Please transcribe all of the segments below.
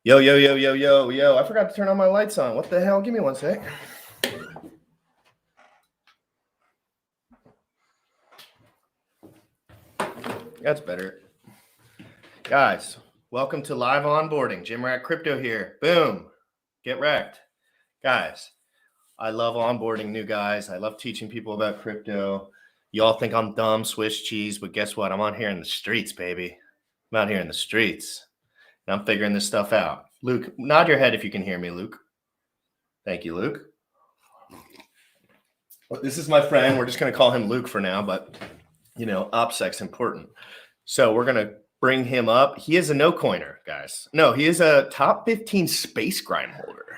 Yo, yo, yo, yo, yo, yo. I forgot to turn on my lights on. What the hell? Give me one sec. That's better. Guys, welcome to live onboarding. Jim Rat Crypto here. Boom. Get wrecked. Guys, I love onboarding new guys. I love teaching people about crypto. Y'all think I'm dumb, Swiss cheese, but guess what? I'm on here in the streets, baby. I'm out here in the streets. And I'm figuring this stuff out. Luke, nod your head if you can hear me, Luke. Thank you, Luke. This is my friend. We're just going to call him Luke for now, but OPSEC's important. So we're going to bring him up. He is a no coiner, guys. No, he is a top 15 space grime holder.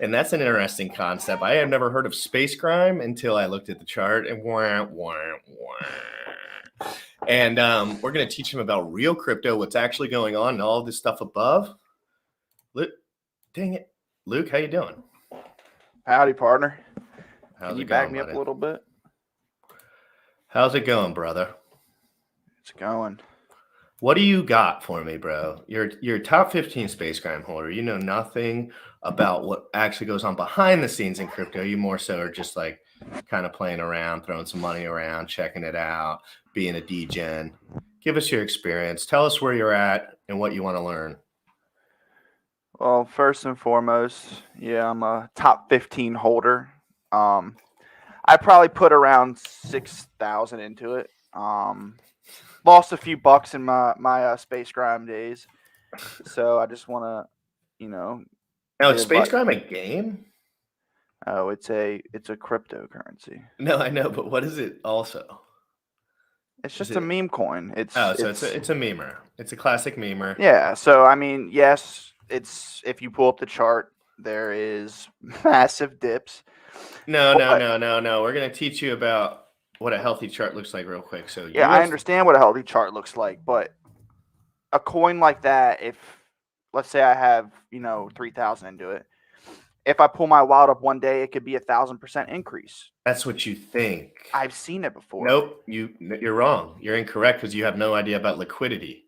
And that's an interesting concept. I had never heard of space grime until I looked at the chart and And we're going to teach him about real crypto, what's actually going on, and all this stuff above. Luke, dang it. Luke, how you doing? Howdy, partner. How's Can you it going, back me up buddy? a little bit? How's it going, brother? It's going. What do you got for me, bro? You're top 15 space grime holder. You know nothing about what actually goes on behind the scenes in crypto. You more so are just like kind of playing around, throwing some money around, checking it out, being a degen. Give us your experience. Tell us where you're at and what you want to learn. Well, first and foremost, yeah, I'm a top 15 holder. I probably put around 6,000 into it. Lost a few bucks in my space grime days, so I just want to, Now, get is a space buck- grime a game? Oh, it's a cryptocurrency. No, I know, but what is it also? It's just Is a it- meme coin. it's a memer. It's a classic memer. Yeah. So I mean, yes, it's if you pull up the chart, there is massive dips. No. But- We're gonna teach you about what a healthy chart looks like real quick. So Yeah, I understand what a healthy chart looks like, but a coin like that, if let's say I have 3,000 into it, if I pull my wallet up one day, it could be 1,000% increase. That's what you think. I've seen it before. Nope, you're wrong. You're incorrect because you have no idea about liquidity,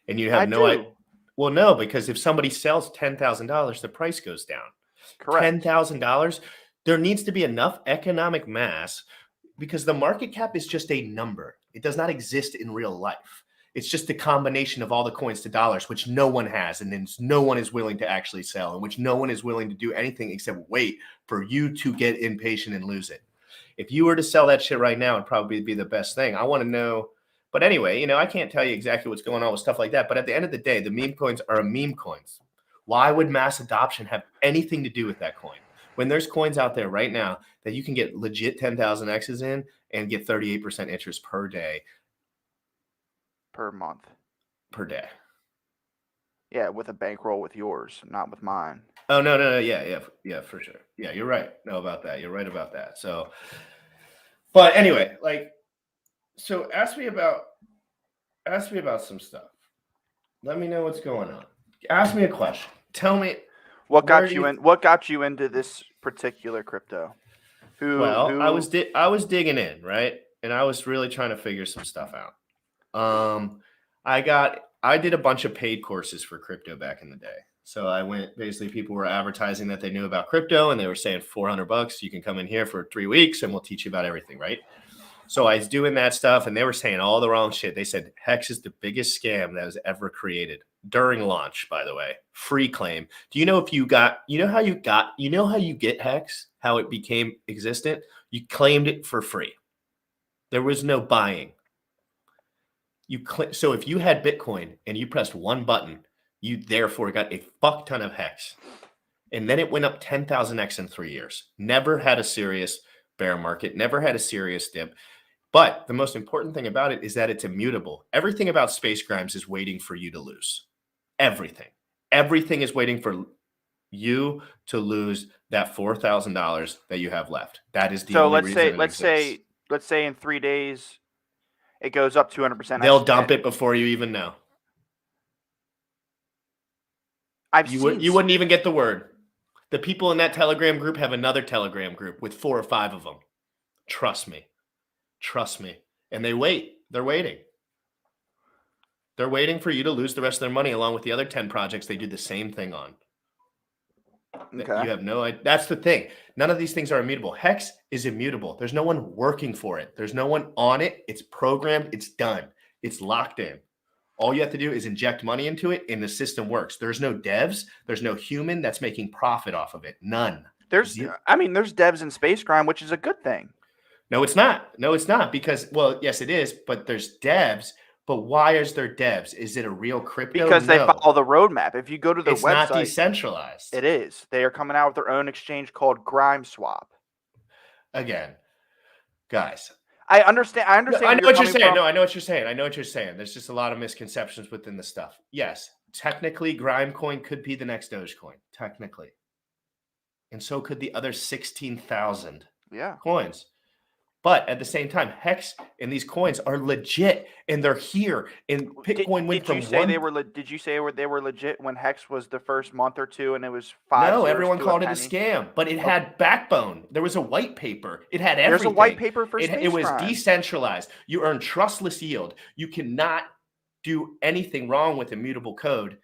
and you have no idea. Well, no, because if somebody sells $10,000, the price goes down. Correct. $10,000. There needs to be enough economic mass because the market cap is just a number. It does not exist in real life. It's just a combination of all the coins to dollars, which no one has, and then no one is willing to actually sell, and which no one is willing to do anything except wait for you to get impatient and lose it. If you were to sell that shit right now, it'd probably be the best thing. I want to know. But anyway, I can't tell you exactly what's going on with stuff like that. But at the end of the day, the meme coins are meme coins. Why would mass adoption have anything to do with that coin? When there's coins out there right now that you can get legit 10,000 X's in and get 38% interest per day. Per month. Per day. Yeah, with a bankroll with yours, not with mine. Oh, no. Yeah, for sure. Yeah, you're right. No, about that. You're right about that. So, but anyway, so ask me about some stuff. Let me know what's going on. Ask me a question. Tell me what got you into this particular crypto. I was digging in, right? And I was really trying to figure some stuff out. I did a bunch of paid courses for crypto back in the day. So I went, basically people were advertising that they knew about crypto and they were saying $400, you can come in here for 3 weeks and we'll teach you about everything, right? So I was doing that stuff and they were saying all the wrong shit. They said Hex is the biggest scam that was ever created during launch, by the way. Free claim. Do you know how you get Hex, how it became existent? You claimed it for free. There was no buying. So if you had Bitcoin and you pressed one button, you therefore got a fuck ton of Hex. And then it went up 10,000x in 3 years. Never had a serious bear market, never had a serious dip. But the most important thing about it is that it's immutable. Everything about space grimes is waiting for you to lose. Everything is waiting for you to lose that $4,000 that you have left. That is the only reason. So let's say in 3 days it goes up 200%. They'll dump it before you even know. You wouldn't even get the word. The people in that Telegram group have another Telegram group with 4 or 5 of them. Trust me. And they wait. They're waiting. They're waiting for you to lose the rest of their money along with the other 10 projects they do the same thing on. Okay. You have no idea. That's the thing. None of these things are immutable. Hex is immutable. There's no one working for it. There's no one on it. It's programmed. It's done. It's locked in. All you have to do is inject money into it and the system works. There's no devs. There's no human that's making profit off of it. None. There's devs in Space Grind, which is a good thing. No, it's not. No, it's not because, well, yes, it is, but there's devs. But why is there devs? Is it a real crypto? Because they follow the roadmap. If you go to their it's website, not decentralized. It is. They are coming out with their own exchange called Grime Swap. Again, guys. I understand. I know what you're saying. No, I know what you're saying. I know what you're saying. There's just a lot of misconceptions within the stuff. Yes, technically, Grime Coin could be the next Dogecoin. Technically. And so could the other 16,000 coins. But at the same time, Hex and these coins are legit, and they're here. And Bitcoin went from Did you say they were legit when Hex was the first month or two, and it was 5? No, everyone called it a scam, but it had backbone. There was a white paper. It had everything. There's a white paper for Space It was Grind. decentralized. You earn trustless yield. You cannot do anything wrong with immutable code,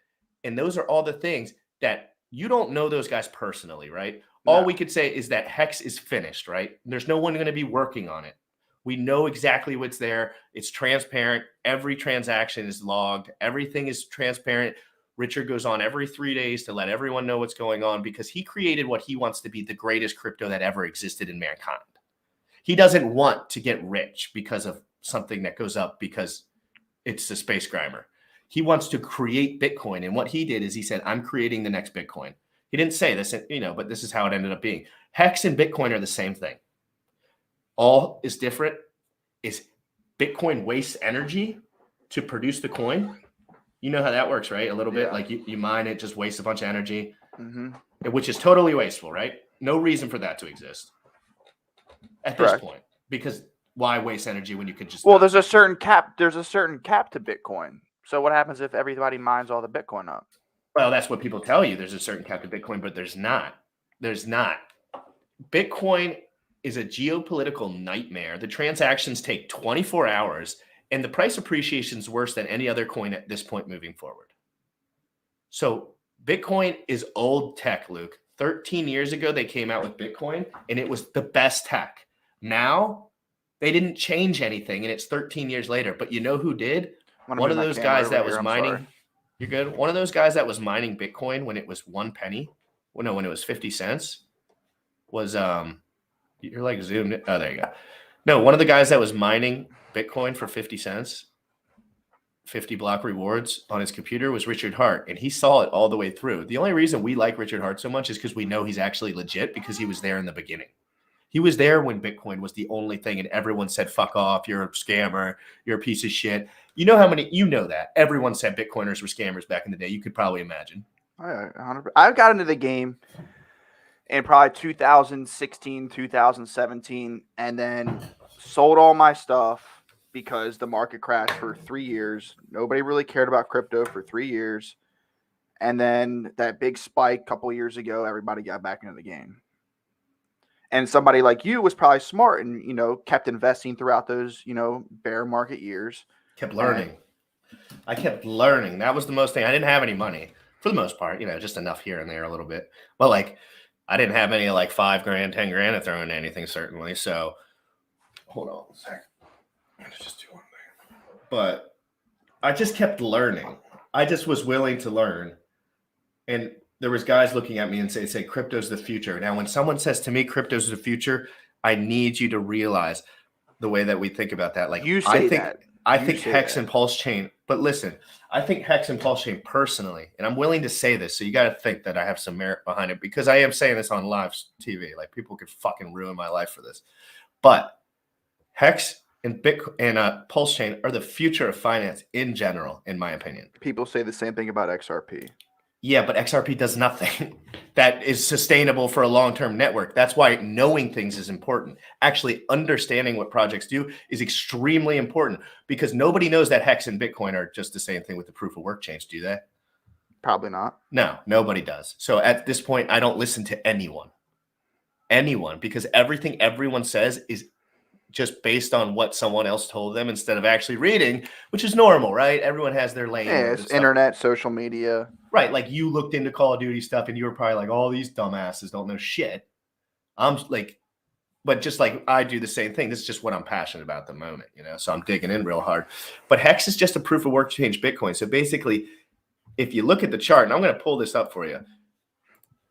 and those are all the things that you don't know those guys personally, right? All we could say is that Hex is finished, right? There's no one going to be working on it. We know exactly what's there. It's transparent. Every transaction is logged. Everything is transparent. Richard goes on every 3 days to let everyone know what's going on because he created what he wants to be the greatest crypto that ever existed in mankind. He doesn't want to get rich because of something that goes up because it's a space grimer. He wants to create Bitcoin. And what he did is he said, I'm creating the next Bitcoin. He didn't say this, but this is how it ended up being. Hex and Bitcoin are the same thing. All is different is Bitcoin wastes energy to produce the coin. You know how that works, right? A little bit like you mine it, just wastes a bunch of energy, which is totally wasteful, right? No reason for that to exist at this point, because why waste energy when you could just? Well, there's a certain cap. There's a certain cap to Bitcoin. So what happens if everybody mines all the Bitcoin up? Well, that's what people tell you. There's a certain cap to Bitcoin, but there's not. There's not. Bitcoin is a geopolitical nightmare. The transactions take 24 hours, and the price appreciation is worse than any other coin at this point moving forward. So Bitcoin is old tech, Luke. 13 years ago, they came out with Bitcoin, and it was the best tech. Now, they didn't change anything, and it's 13 years later. But you know who did? One of those guys that was mining. You're good. One of those guys that was mining Bitcoin when it was 1 penny. Well, no, when it was 50 cents was you're like zoomed in. Oh, there you go. No, one of the guys that was mining Bitcoin for 50 cents, 50 block rewards on his computer was Richard Hart, and he saw it all the way through. The only reason we like Richard Hart so much is because we know he's actually legit because he was there in the beginning. He was there when Bitcoin was the only thing, and everyone said, fuck off, you're a scammer, you're a piece of shit. You know that. Everyone said Bitcoiners were scammers back in the day. You could probably imagine. I got into the game in probably 2016, 2017, and then sold all my stuff because the market crashed for 3 years. Nobody really cared about crypto for 3 years. And then that big spike a couple of years ago, everybody got back into the game. And somebody like you was probably smart and, kept investing throughout those, bear market years. Kept learning. I kept learning. That was the most thing. I didn't have any money for the most part, just enough here and there a little bit. But I didn't have any $5 grand, 10 grand to throw into anything, certainly. So hold on a second. Let's just do one thing. But I just kept learning. I just was willing to learn. And there was guys looking at me and say, crypto's the future. Now, when someone says to me, crypto's the future, I need you to realize the way that we think about that. I think Hex and PulseChain, but listen, I think Hex and PulseChain personally, and I'm willing to say this, so you got to think that I have some merit behind it because I am saying this on live TV. People could fucking ruin my life for this. But Hex and Bitcoin and PulseChain are the future of finance in general, in my opinion. People say the same thing about XRP. Yeah, but XRP does nothing that is sustainable for a long-term network. That's why knowing things is important. Actually understanding what projects do is extremely important because nobody knows that Hex and Bitcoin are just the same thing with the proof of work chains, do they? Probably not. No, nobody does. So at this point, I don't listen to anyone, because everything everyone says is just based on what someone else told them instead of actually reading, which is normal, right? Everyone has their lane. Yeah, it's internet, social media. Right. Like you looked into Call of Duty stuff and you were probably like, all these dumbasses don't know shit. I'm like, but just like I do the same thing. This is just what I'm passionate about at the moment, you know? So I'm digging in real hard. But Hex is just a proof of work change Bitcoin. So basically, if you look at the chart, and I'm going to pull this up for you,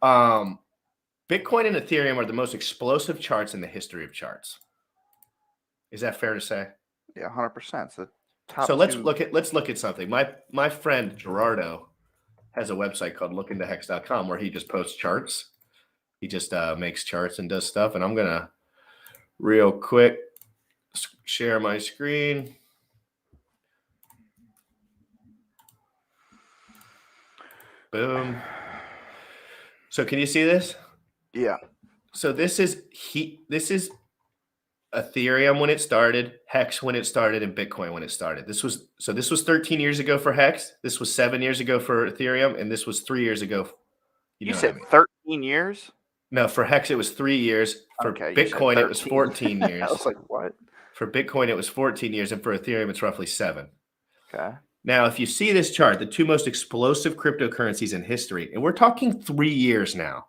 Bitcoin and Ethereum are the most explosive charts in the history of charts. Is that fair to say? Yeah, 100%. It's the top So let's two. look at something. My friend Gerardo has a website called lookintohex.com where he just posts charts. He just makes charts and does stuff. And I'm gonna real quick share my screen. Boom. So can you see this? Yeah. So this is Ethereum when it started, Hex when it started, and Bitcoin when it started. This was 13 years ago for Hex. This was 7 years ago for Ethereum, and this was 3 years ago. You said 13 years? No, for Hex it was 3 years. For Bitcoin it was 14 years. I was like, what? For Bitcoin it was 14 years, and for Ethereum it's roughly 7. Okay. Now, if you see this chart, the two most explosive cryptocurrencies in history, and we're talking 3 years now.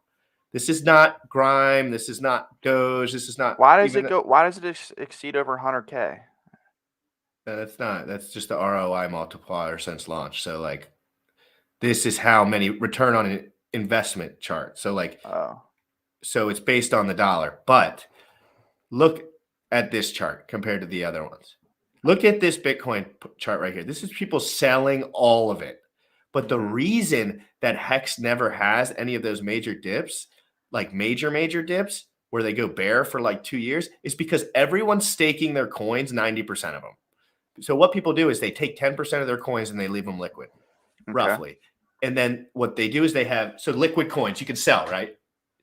This is not Grime. This is not Doge. This is not. Why does it exceed over 100K? That's not. That's just the ROI multiplier since launch. So like, this is how many return on an investment chart. So like, so it's based on the dollar. But look at this chart compared to the other ones. Look at this Bitcoin chart right here. This is people selling all of it. But the reason that Hex never has any of those major dips, like major dips, where they go bear for like 2 years, is because everyone's staking their coins, 90% of them. So what people do is they take 10% of their coins and they leave them liquid, roughly. And then what they do is they have, so liquid coins you can sell, right?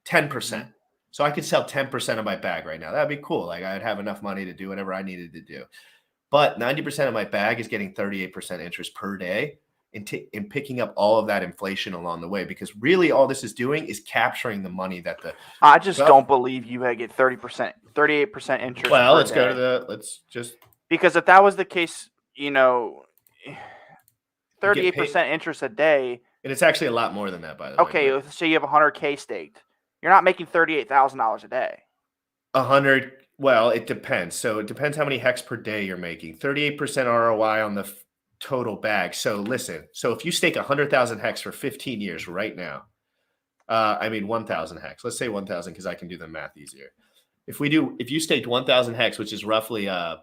10%. So I could sell 10% of my bag right now. That'd be cool. Like I'd have enough money to do whatever I needed to do. But 90% of my bag is getting 38% interest per day in picking up all of that inflation along the way, because really all this is doing is capturing the money that the. I just don't believe you get 30%, 38% interest. Well, let's go to let's just. Because if that was the case, 38% interest a day. And it's actually a lot more than that, by the way. Okay, let's say you have 100K staked. You're not making $38,000 a day. 100. Well, it depends. So it depends how many hex per day you're making. 38% ROI on the total bag. So listen, so if you stake 100,000 hex for 15 years right now, 1,000 hex, let's say 1,000 because I can do the math easier. If you staked 1,000 hex, which is roughly $200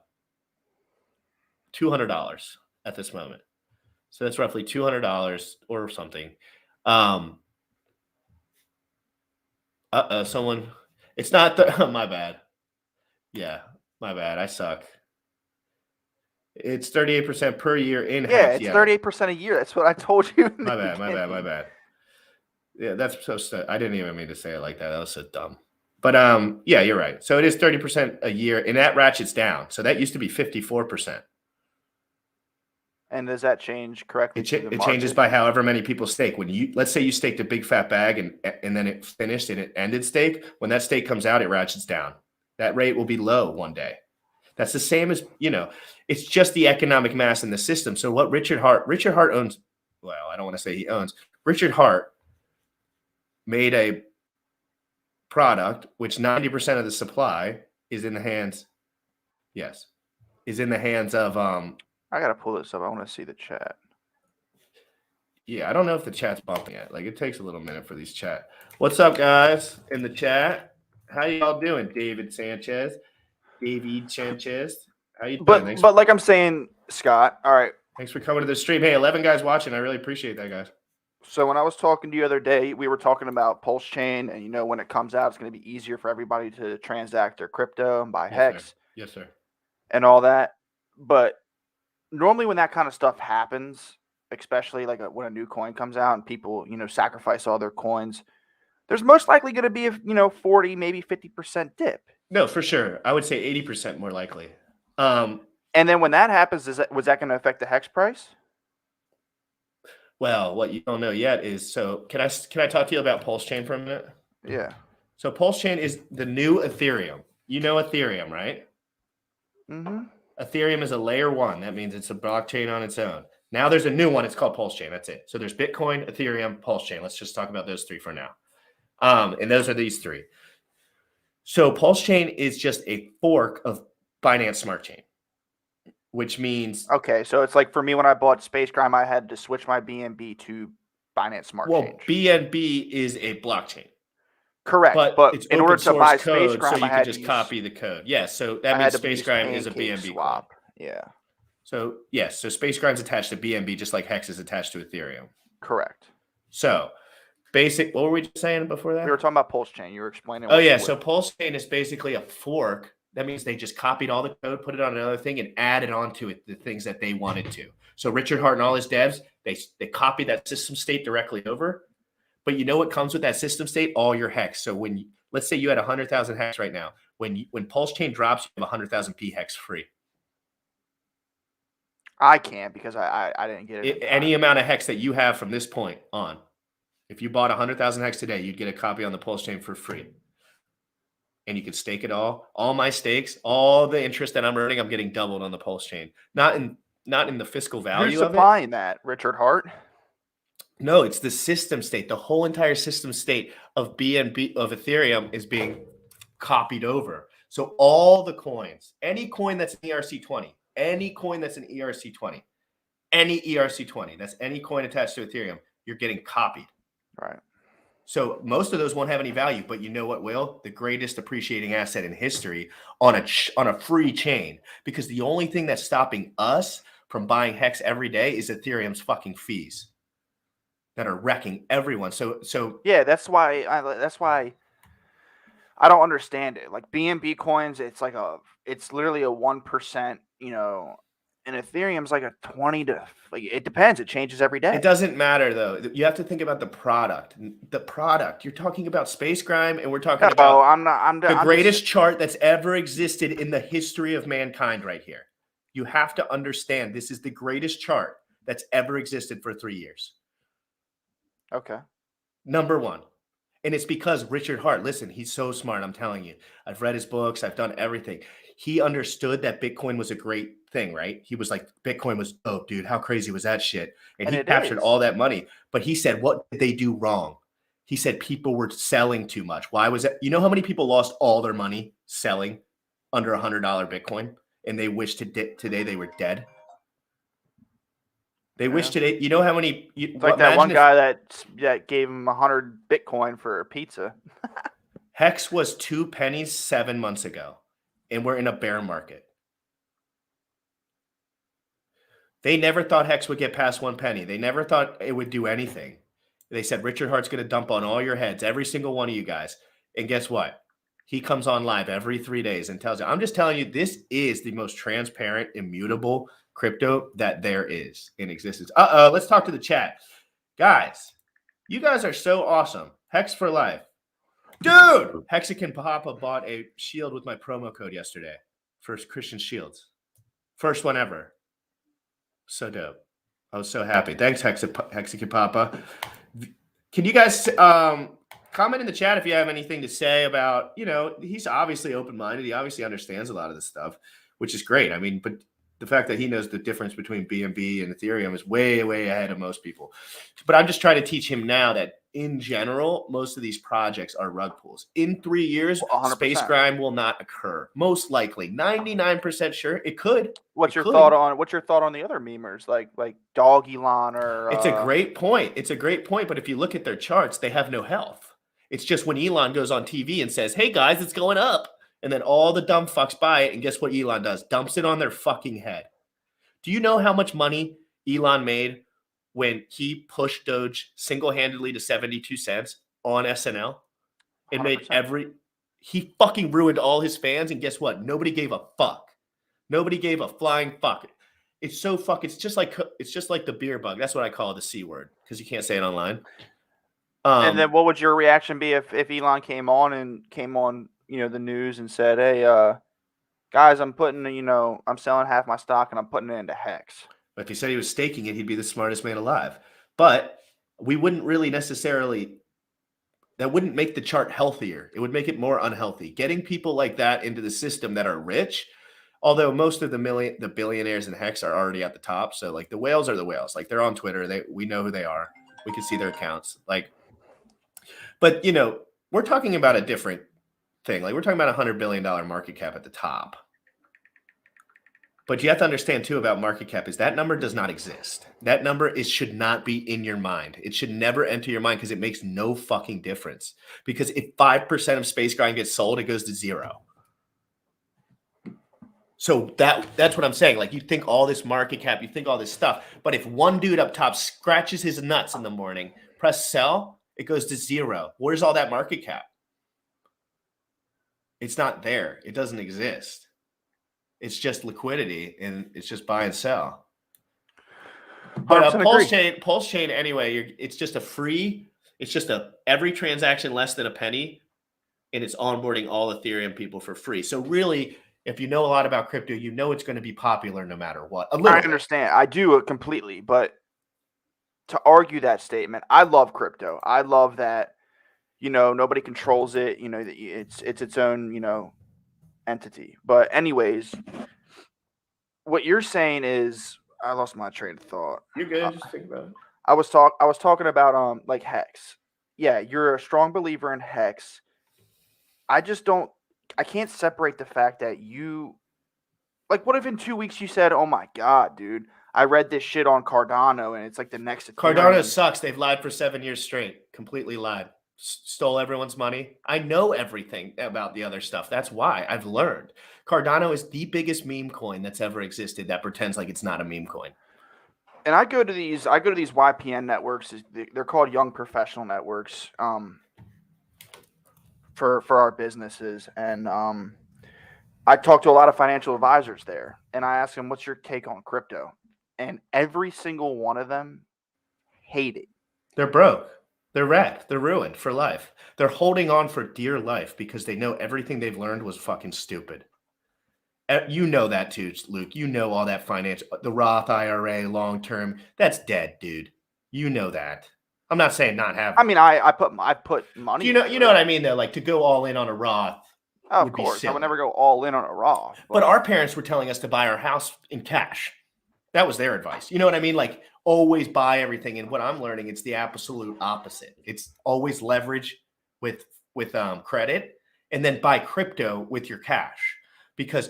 at this moment. So that's roughly $200 or something. Someone, it's not my bad. Yeah, my bad. I suck. It's 38% per year in Hex. Yeah, it's 38% a year. That's what I told you. My bad. Yeah, that's so I didn't even mean to say it like that. That was so dumb. But yeah, you're right. So it is 30% a year, and that ratchets down. So that used to be 54%. And does that change correctly? It changes by however many people stake. When let's say you staked a big fat bag and then it finished and it ended stake, when that stake comes out, it ratchets down. That rate will be low one day. That's the same as, it's just the economic mass in the system. So what Richard Hart owns, well, I don't want to say he owns, Richard Hart made a product which 90% of the supply is in the hands of I gotta pull this up. I want to see the chat. Yeah, I don't know if the chat's bumping yet. Like it takes a little minute for these chat. What's up, guys, in the chat? How y'all doing, David Sanchez? How you doing? But like I'm saying, Scott, all right. Thanks for coming to the stream. Hey, 11 guys watching. I really appreciate that, guys. So when I was talking to you the other day, we were talking about PulseChain, and when it comes out, it's going to be easier for everybody to transact their crypto and buy Hex. Yes, sir. And all that. But normally when that kind of stuff happens, especially like when a new coin comes out and people, sacrifice all their coins, there's most likely going to be a 40, maybe 50% dip. No, for sure. I would say 80% more likely. And then when that happens, was that going to affect the Hex price? Well, what you don't know yet is, so can I talk to you about PulseChain for a minute? Yeah. So PulseChain is the new Ethereum. You know Ethereum, right? Mm-hmm. Ethereum is a layer 1. That means it's a blockchain on its own. Now there's a new one. It's called PulseChain. That's it. So there's Bitcoin, Ethereum, PulseChain. Let's just talk about those 3 for now. And those are these 3. So PulseChain is just a fork of Binance Smart Chain, which means Okay, so it's like for me when I bought Space Crime, I had to switch my BNB to Binance Smart Change. BNB is a blockchain. Correct, but it's in open order to source buy code, Space Crime, so you I can had just to copy the code. Yes, so that I means had to Space use Crime is a Pancake BNB swap. coin. Yeah, So yes, so Space Crime's attached to BNB, just like Hex is attached to Ethereum. correct. So basic. What were we just saying before that? We were talking about PulseChain. You were explaining. Oh yeah, so PulseChain is basically a fork. That means they just copied all the code, put it on another thing, and added onto it the things that they wanted to. So Richard Hart and all his devs, they copied that system state directly over. But you know what comes with that system state? All your hex. So when let's say you had 100,000 hex right now, when PulseChain drops, you have 100,000 p hex free. I can't because I didn't get it. Any amount of hex that you have from this point on, if you bought 100,000 hex today, you'd get a copy on the PulseChain for free. And you could stake it all. All my stakes, all the interest that I'm earning, I'm getting doubled on the Pulse Chain. Not in the fiscal value Who's of it. supplying that? Richard Hart? No, it's the system state. The whole entire system state of BNB of Ethereum is being copied over. So all the coins, any coin that's an ERC20, any coin that's an ERC20, any ERC20, that's any coin attached to Ethereum, you're getting copied. Right. So most of those won't have any value, but you know what will? The greatest appreciating asset in history on a free chain, because the only thing that's stopping us from buying Hex every day is Ethereum's fucking fees that are wrecking everyone. So yeah, that's why I don't understand it. Like BNB coins, it's literally a 1%, and Ethereum's like a 20 to, like, it depends. It changes every day. It doesn't matter though. You have to think about the product. The product. You're talking about Space Crime, and we're talking about the greatest chart that's ever existed in the history of mankind right here. You have to understand this is the greatest chart that's ever existed for 3 years. Okay. Number 1. And it's because Richard Hart, listen, he's so smart. I'm telling you, I've read his books. I've done everything. He understood that Bitcoin was a great thing, right? He was like, Bitcoin was dope, dude. How crazy was that shit? And he captured all that money. But he said, what did they do wrong? He said people were selling too much. Why was it? You know how many people lost all their money selling under $100 Bitcoin? And they wish today they were dead? They wish today, you know how many? It's like that one guy that gave him 100 Bitcoin for a pizza. Hex was 2 pennies 7 months ago, and we're in a bear market. They never thought Hex would get past 1 penny. They never thought it would do anything. They said Richard Hart's going to dump on all your heads, every single one of you guys. And guess what? He comes on live every 3 days and tells you, I'm just telling you, this is the most transparent, immutable crypto that there is in existence. Let's talk to the chat. Guys, you guys are so awesome. Hex for life. Dude, Hexican Papa bought a shield with my promo code yesterday. First Christian Shields. First one ever. So dope. I was so happy. Thanks, Hexican Papa. Can you guys comment in the chat if you have anything to say about, he's obviously open-minded. He obviously understands a lot of this stuff, which is great. I mean, but the fact that he knows the difference between BNB and Ethereum is way, way ahead of most people. But I'm just trying to teach him now that in general, most of these projects are rug pulls. In 3 years, 100%. Space Crime will not occur. Most likely, 99% sure it could. What's your thought on the other memers like Dog Elon or? It's a great point. It's a great point. But if you look at their charts, they have no health. It's just when Elon goes on TV and says, "Hey guys, it's going up," and then all the dumb fucks buy it, and guess what Elon does? Dumps it on their fucking head. Do you know how much money Elon made when he pushed Doge single-handedly to 72 cents on SNL? It 100%. Made he fucking ruined all his fans, and guess what? Nobody gave a fuck. Nobody gave a flying fuck. It's so fuck. It's just like the beer bug. That's what I call the C word because you can't say it online. And then what would your reaction be if Elon came on the news and said, "Hey, guys, I'm selling half my stock and I'm putting it into Hex." If he said he was staking it, he'd be the smartest man alive. But we wouldn't really necessarily. That wouldn't make the chart healthier. It would make it more unhealthy. Getting people like that into the system that are rich, Although most of the billionaires in Hex are already at the top, so like the whales are the whales. Like they're on Twitter, we know who they are. We can see their accounts. Like, but we're talking about a different thing. Like we're talking about $100 billion market cap at the top. But you have to understand too about market cap is that number does not exist. That number should not be in your mind. It should never enter your mind because it makes no fucking difference. Because if 5% of Space Grind gets sold, it goes to zero. So that's what I'm saying. Like you think all this market cap, you think all this stuff, but if one dude up top scratches his nuts in the morning, press sell, it goes to zero. Where's all that market cap? It's not there. It doesn't exist. It's just liquidity and it's just buy and sell. But Pulse Chain anyway, it's just every transaction less than a penny, and it's onboarding all Ethereum people for free. So really, if you know a lot about crypto, you know it's going to be popular no matter what. I understand. I do it completely, but to argue that statement, I love crypto. I love that, nobody controls it. It's its own, entity. But anyways, what you're saying is, I lost my train of thought. You're good. Just think about it. I was talking about like Hex. Yeah, you're a strong believer in Hex. I can't separate the fact that like, what if in 2 weeks you said, "Oh my God, dude, I read this shit on Cardano and it's like the next Ethereum." Cardano sucks. They've lied for 7 years straight. Completely lied. Stole everyone's money. I know everything about the other stuff. That's why I've learned. Cardano is the biggest meme coin that's ever existed that pretends like it's not a meme coin. And I go to these YPN networks. They're called Young Professional Networks. For our businesses, and I talk to a lot of financial advisors there, and I ask them, "What's your take on crypto?" And every single one of them hate it. They're broke. They're wrecked. They're ruined for life. They're holding on for dear life because they know everything they've learned was fucking stupid. You know that too, Luke. You know all that finance, the Roth IRA, long term. That's dead, dude. You know that. I'm not saying not have. I mean, I put money. You know what I mean though. Like to go all in on a Roth. Of course, I would never go all in on a Roth. But our parents were telling us to buy our house in cash. That was their advice. You know what I mean? Like always buy everything. And what I'm learning, it's the absolute opposite. It's always leverage with credit, and then buy crypto with your cash. Because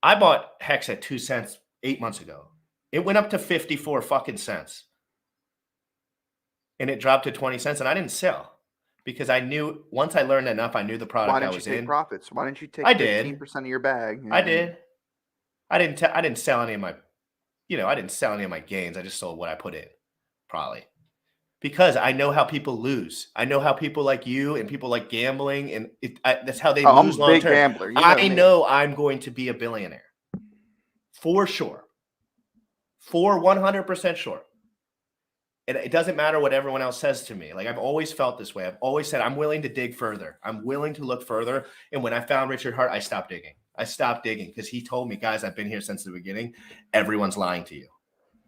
I bought Hex at 2 cents 8 months ago. It went up to 54 fucking cents. And it dropped to 20 cents, and I didn't sell because I knew once I learned enough, I knew the product I was in. Why didn't you take profits? Why didn't you take 15% of your bag? I did. I didn't sell any of my, I didn't sell any of my gains. I just sold what I put in, probably, because I know how people lose. I know how people like you and people like gambling, and that's how they lose long term. I'm a big gambler. I know I'm going to be a billionaire, for sure, for 100% sure. And it doesn't matter what everyone else says to me. Like I've always felt this way. I've always said, I'm willing to dig further. I'm willing to look further. And when I found Richard Hart, I stopped digging. I stopped digging because he told me, guys, I've been here since the beginning. Everyone's lying to you.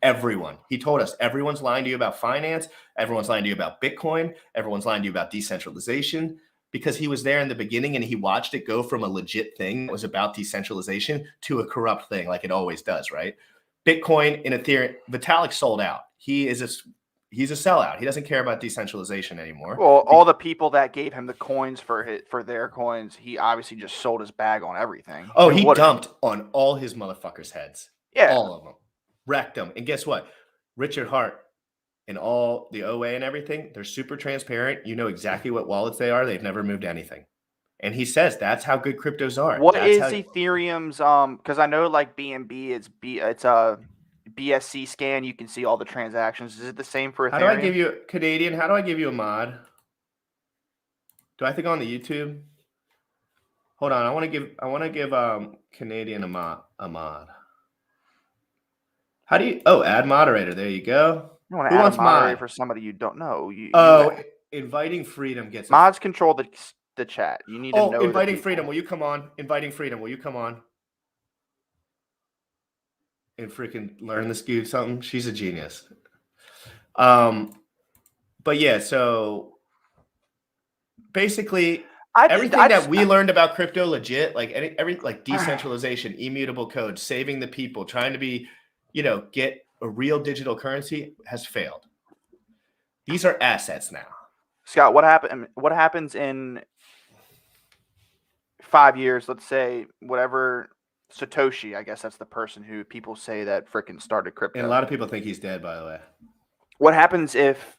Everyone. He told us everyone's lying to you about finance. Everyone's lying to you about Bitcoin. Everyone's lying to you about decentralization, because he was there in the beginning and he watched it go from a legit thing that was about decentralization to a corrupt thing like it always does, right? Bitcoin and Ethereum, Vitalik sold out. He's a sellout. He doesn't care about decentralization anymore. Well, all the people that gave him the coins for their coins, he obviously just sold his bag on everything. Oh, he dumped on all his motherfuckers' heads. Yeah. All of them. Wrecked them. And guess what? Richard Hart and all the OA and everything, they're super transparent. You know exactly what wallets they are. They've never moved anything. And he says that's how good cryptos are. What is Ethereum's because I know like BNB it's a BSC scan, you can see all the transactions. Is it the same for Ethereum? How do I give you Canadian? How do I give you a mod? Do I think on the YouTube? Hold on, I want to give Canadian a mod. How do you add moderator? There you go. You want to add a moderator for somebody you don't know. Inviting freedom gets mods control the chat. You need to know. Inviting freedom, will you come on? Inviting freedom, will you come on? And freaking learn this dude something. She's a genius. But yeah, so basically everything that we learned about crypto legit, like every like decentralization, immutable code, saving the people, trying to be, get a real digital currency has failed. These are assets now. Scott, what happens in 5 years? Let's say whatever Satoshi, I guess that's the person who people say that freaking started crypto. And a lot of people think he's dead, by the way. What happens if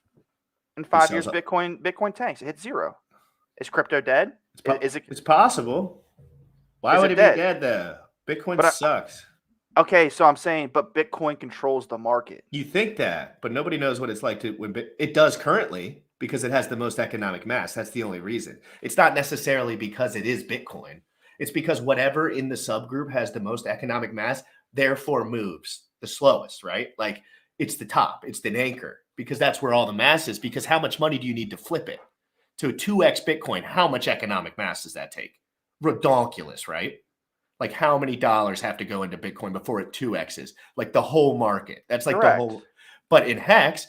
in 5 years Bitcoin tanks? It hits zero. Is crypto dead? It's possible. Why would it be dead though? Bitcoin sucks. Okay, so I'm saying, but Bitcoin controls the market. You think that, but nobody knows what it's like it does currently because it has the most economic mass. That's the only reason. It's not necessarily because it is Bitcoin. It's because whatever in the subgroup has the most economic mass, therefore moves the slowest, right? Like it's the top, it's the anchor, because that's where all the mass is. Because how much money do you need to flip it to a 2x Bitcoin? How much economic mass does that take? Redonkulous, right? Like how many dollars have to go into Bitcoin before it 2x's? Like the whole market. That's like Correct. the whole. But in Hex,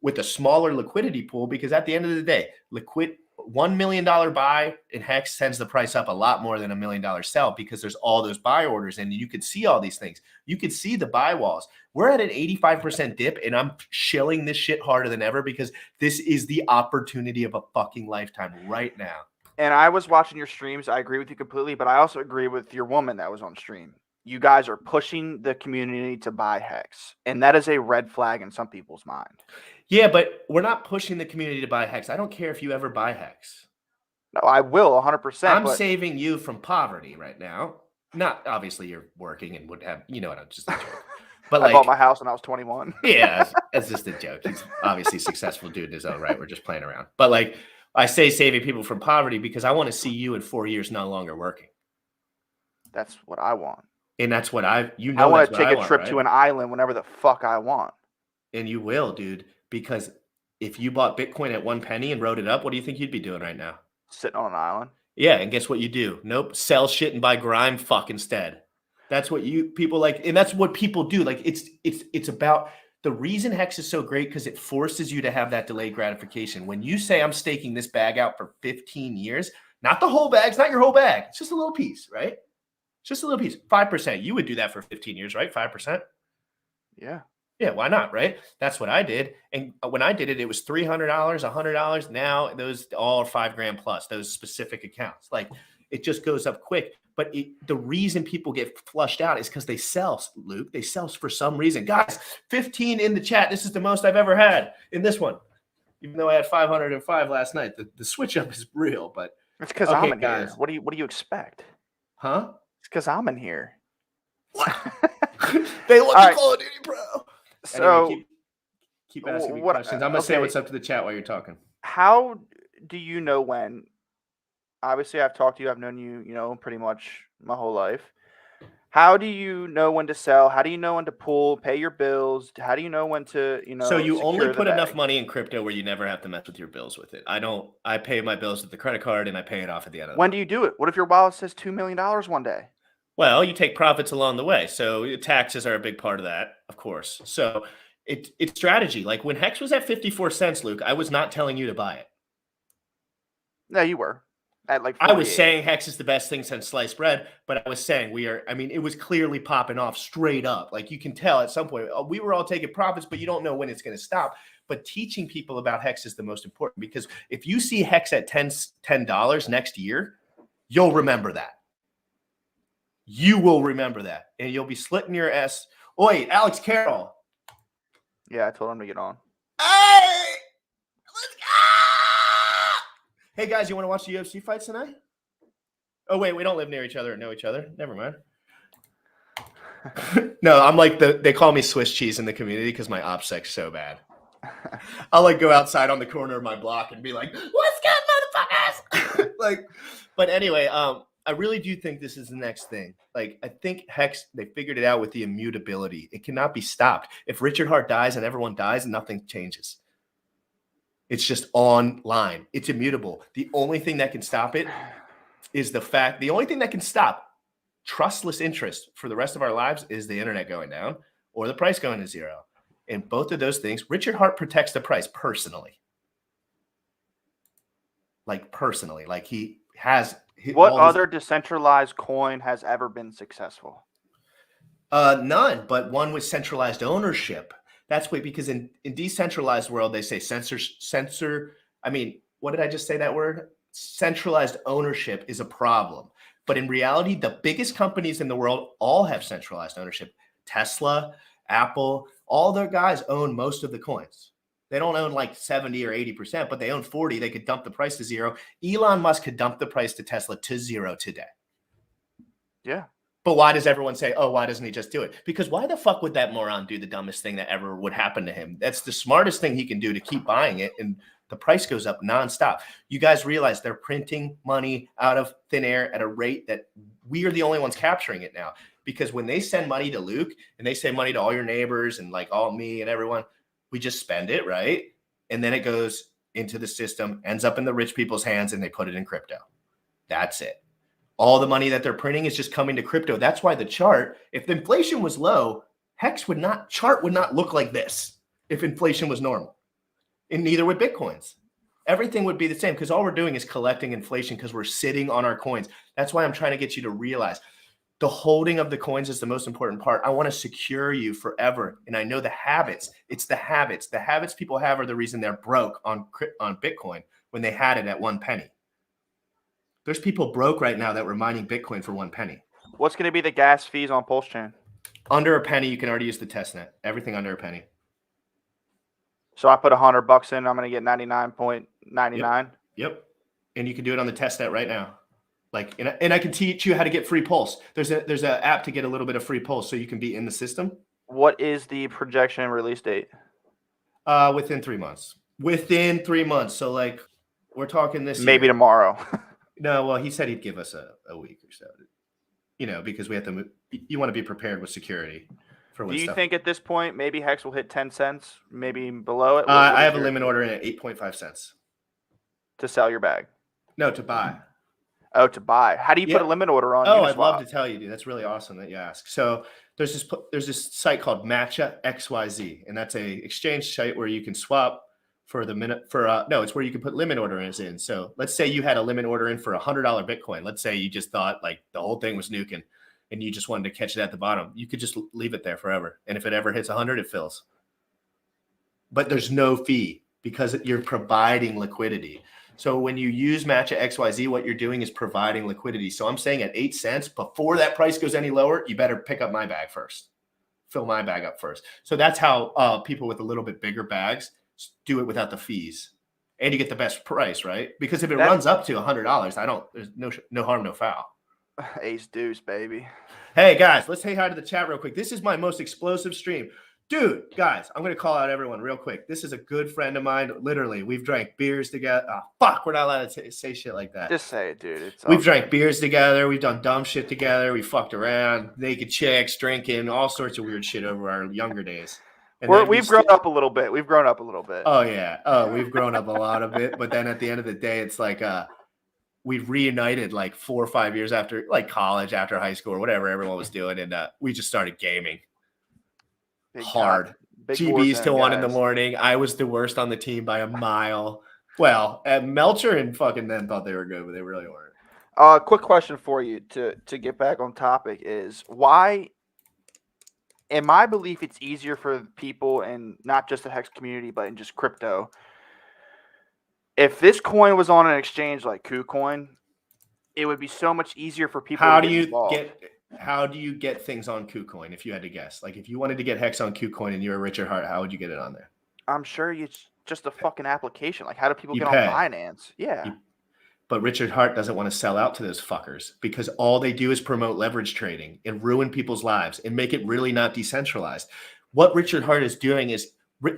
with a smaller liquidity pool, because at the end of the day, $1 million buy in Hex sends the price up a lot more than $1 million sell, because there's all those buy orders and you could see all these things. You could see the buy walls. We're at an 85% dip and I'm shilling this shit harder than ever because this is the opportunity of a fucking lifetime right now. And I was watching your streams. I agree with you completely, but I also agree with your woman that was on stream. You guys are pushing the community to buy Hex, and that is a red flag in some people's mind. Yeah, but we're not pushing the community to buy Hex. I don't care if you ever buy Hex. No, I will 100%. I'm saving you from poverty right now. Not obviously you're working and would have, what I'm just a joke. But I bought my house when I was 21. Yeah, that's just a joke. He's obviously a successful dude in his own right. We're just playing around. But like I say saving people from poverty because I want to see you in 4 years no longer working. That's what I want. And that's what I want to take a trip to an island whenever the fuck I want. And you will, dude, because if you bought Bitcoin at 1 penny and wrote it up, what do you think you'd be doing right now? Sitting on an island. Yeah, and guess what you do? Nope, sell shit and buy grime fuck instead. That's what people like, and that's what people do. Like it's about the reason Hex is so great because it forces you to have that delayed gratification. When you say I'm staking this bag out for 15 years, not the whole bag, it's not your whole bag. It's just a little piece, right? Just a little piece. 5%. You would do that for 15 years, right? 5%. Yeah. Yeah, why not, right? That's what I did. And when I did it, it was $300, $100. Now those all are $5,000 plus, those specific accounts. Like it just goes up quick. But the reason people get flushed out is because they sell, Luke. They sell for some reason. Guys, 15 in the chat. This is the most I've ever had in this one. Even though I had 505 last night. The switch up is real, but it's because I'm in here. What do you expect? Huh? It's because I'm in here. What? They look at Call of Duty, bro. So anyway, keep asking me questions. I'm gonna say what's up to the chat while you're talking. How do you know when? Obviously, I've talked to you. I've known you, pretty much my whole life. How do you know when to sell? How do you know when to pull, pay your bills? How do you know when to, So you only put enough money in crypto where you never have to mess with your bills with it. I pay my bills with the credit card and I pay it off at the end of the month. When do you do it? What if your wallet says $2 million one day? Well, you take profits along the way. So taxes are a big part of that, of course. So it's strategy. Like when Hex was at 54 cents, Luke, I was not telling you to buy it. No, you were. At like 48. I was saying Hex is the best thing since sliced bread, but I was saying it was clearly popping off straight up. Like you can tell at some point we were all taking profits, but you don't know when it's going to stop. But teaching people about Hex is the most important, because if you see Hex at $10 next year, you'll remember that. You will remember that, and you'll be slitting your ass. Oi, Alex Carroll. Yeah, I told him to get on. Hey, let's go. Hey guys, you want to watch the UFC fights tonight? Oh wait, we don't live near each other or know each other. Never mind. No, I'm like they call me Swiss cheese in the community because my OPSEC's so bad. I'll like go outside on the corner of my block and be like, "What's good, motherfuckers?" But anyway, I really do think this is the next thing. Like, I think Hex, they figured it out with the immutability. It cannot be stopped. If Richard Hart dies and everyone dies, nothing changes. It's just online. It's immutable. The only thing that can stop it is the only thing that can stop trustless interest for the rest of our lives is the internet going down or the price going to zero. And both of those things, Richard Hart protects the price personally. Like personally, like he has What all his other decentralized coin has ever been successful? none, but one with centralized ownership. That's why, because in decentralized world they say censor. I mean, what did I just say that word? Centralized ownership is a problem. But in reality, the biggest companies in the world all have centralized ownership. Tesla, Apple, all their guys own most of the coins. They don't own like 70 or 80%, but they own 40. They could dump the price to zero. Elon Musk could dump the price to Tesla to zero today. Yeah. But why does everyone say, oh, why doesn't he just do it? Because why the fuck would that moron do the dumbest thing that ever would happen to him? That's the smartest thing he can do to keep buying it. And the price goes up nonstop. You guys realize they're printing money out of thin air at a rate that we are the only ones capturing it now. Because when they send money to Luke and they send money to all your neighbors and like all me and everyone, we just spend it, right? And then it goes into the system, ends up in the rich people's hands, and they put it in crypto. That's it. All the money that they're printing is just coming to crypto. That's why the chart, if the inflation was low, chart would not look like this if inflation was normal. And neither would Bitcoins. Everything would be the same because all we're doing is collecting inflation because we're sitting on our coins. That's why I'm trying to get you to realize the holding of the coins is the most important part. I want to secure you forever. And I know the habits. It's the habits. The habits people have are the reason they're broke on Bitcoin when they had it at 1 penny. There's people broke right now that were mining Bitcoin for 1 penny. What's going to be the gas fees on PulseChain? Under a penny, you can already use the testnet. Everything under a penny. So I put $100 in, I'm going to get 99.99. Yep. And you can do it on the testnet right now. Like, and I can teach you how to get free pulse. There's an app to get a little bit of free pulse so you can be in the system. What is the projection release date? Within 3 months. Within 3 months. So like we're talking this maybe year. Tomorrow. No, well, he said he'd give us a week or so. You know, because we have to move. You want to be prepared with security for when Do you stuff. think at this point maybe Hex will hit 10 cents, maybe below it? I have a limit order in at 8.5 cents. To sell your bag? No, to buy. Oh, to buy. How do you put a limit order on? Oh, I'd love to tell you, dude. That's really awesome that you ask. So there's this site called Matcha XYZ, and that's a exchange site where you can swap for the minute for no, it's where you can put limit orders in. So let's say you had a limit order in for $100 Bitcoin. Let's say you just thought like the whole thing was nuking, and you just wanted to catch it at the bottom. You could just leave it there forever, and if it ever hits 100, it fills. But there's no fee because you're providing liquidity. So when you use Matcha XYZ, what you're doing is providing liquidity. So I'm saying at 8 cents, before that price goes any lower, you better pick up my bag first. Fill my bag up first. So that's how people with a little bit bigger bags do it without the fees. And you get the best price, right? Because if it runs up to $100, there's no harm, no foul. Ace deuce, baby. Hey, guys, let's say hi to the chat real quick. This is my most explosive stream. Dude, guys, I'm going to call out everyone real quick. This is a good friend of mine. Literally, we've drank beers together. Oh, fuck, we're not allowed to say shit like that. Just say it, dude. We've drank beers together. We've done dumb shit together. We fucked around, naked chicks, drinking, all sorts of weird shit over our younger days. We've grown up a little bit. Oh, yeah. Oh, we've grown up a lot of it. But then at the end of the day, it's like we've reunited like 4 or 5 years after like college, after high school or whatever everyone was doing. And we just started gaming. Hard. GBs till 1 in the morning. I was the worst on the team by a mile. Well, Melcher and fucking them thought they were good, but they really weren't. Quick question for you to get back on topic is why, in my belief, it's easier for people and not just the Hex community, but in just crypto. If this coin was on an exchange like KuCoin, it would be so much easier for people to get involved. How do you get things on KuCoin if you had to guess? Like if you wanted to get Hex on KuCoin and you were Richard Hart, how would you get it on there? I'm sure it's just a fucking application. Like how do people get on Binance? Yeah. But Richard Hart doesn't want to sell out to those fuckers because all they do is promote leverage trading and ruin people's lives and make it really not decentralized. What Richard Hart is doing is,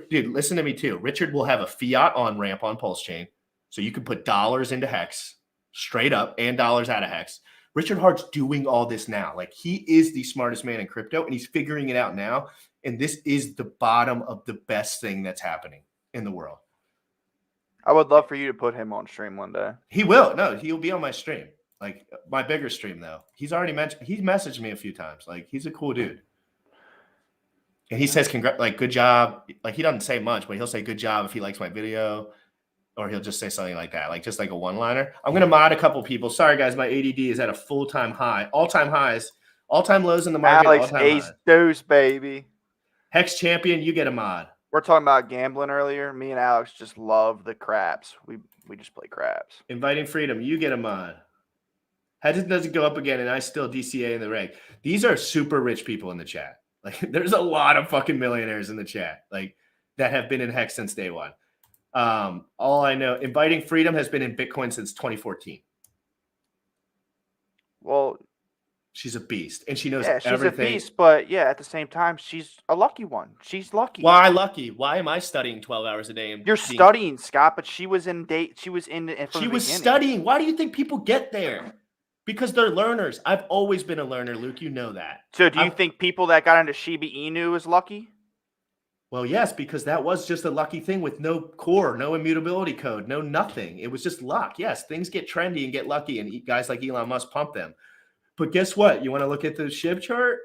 dude, listen to me too. Richard will have a fiat on ramp on PulseChain. So you can put dollars into Hex straight up and dollars out of Hex. Richard Hart's doing all this now. Like he is the smartest man in crypto and he's figuring it out now. And this is the bottom of the best thing that's happening in the world. I would love for you to put him on stream one day. He will. No, he'll be on my stream. Like my bigger stream though. He's messaged me a few times. Like he's a cool dude. And he says, good job. Like he doesn't say much, but he'll say good job if he likes my video. Or he'll just say something like that, like just like a one-liner. I'm going to mod a couple people. Sorry, guys, my ADD is at a full-time high. All-time highs, all-time lows in the market, Alex all-time Ace highs. Deuce, baby. Hex Champion, you get a mod. We're talking about gambling earlier. Me and Alex just love the craps. We just play craps. Inviting Freedom, you get a mod. Hedges doesn't go up again, and I still DCA in the rank. These are super rich people in the chat. Like, there's a lot of fucking millionaires in the chat, like, that have been in Hex since day one. All I know, Inviting Freedom has been in Bitcoin since 2014. Well, she's a beast, and she knows she's everything. a beast, but yeah, at the same time, she's a lucky one. She's lucky. Why lucky? Why am I studying 12 hours a day? And you're studying, Scott, but she was in date. She was in. She was studying. Why do you think people get there? Because they're learners. I've always been a learner, Luke. You know that. So do you think people that got into Shiba Inu is lucky? Well, yes, because that was just a lucky thing with no core, no immutability code, no nothing. It was just luck. Yes, things get trendy and get lucky, and guys like Elon Musk pump them. But guess what? You want to look at the SHIB chart?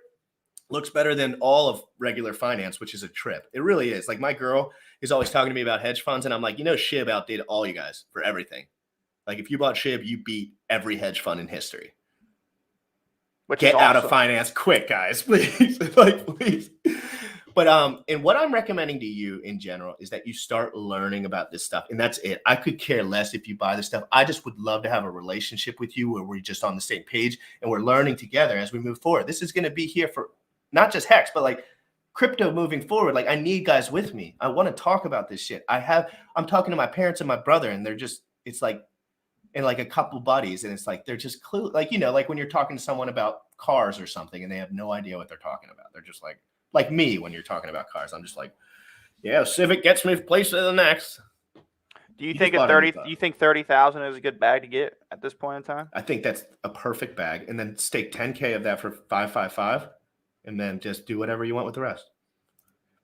Looks better than all of regular finance, which is a trip. It really is. Like, my girl is always talking to me about hedge funds, and I'm like, SHIB outdid all you guys for everything. Like, if you bought SHIB, you beat every hedge fund in history. Get out of finance quick, guys, please. Like, please. But and what I'm recommending to you in general is that you start learning about this stuff, and that's it. I could care less if you buy this stuff. I just would love to have a relationship with you where we're just on the same page and we're learning together as we move forward. This is going to be here for not just Hex, but like crypto moving forward. Like, I need guys with me. I want to talk about this shit. I'm talking to my parents and my brother, and they're just, it's like, and like a couple buddies, and it's like they're just like, like when you're talking to someone about cars or something and they have no idea what they're talking about. They're just like me when you're talking about cars. I'm just like, yeah, Civic gets me from place to the next. Do you think 30,000 is a good bag to get at this point in time? I think that's a perfect bag, and then stake 10K of that for 555, and then just do whatever you want with the rest.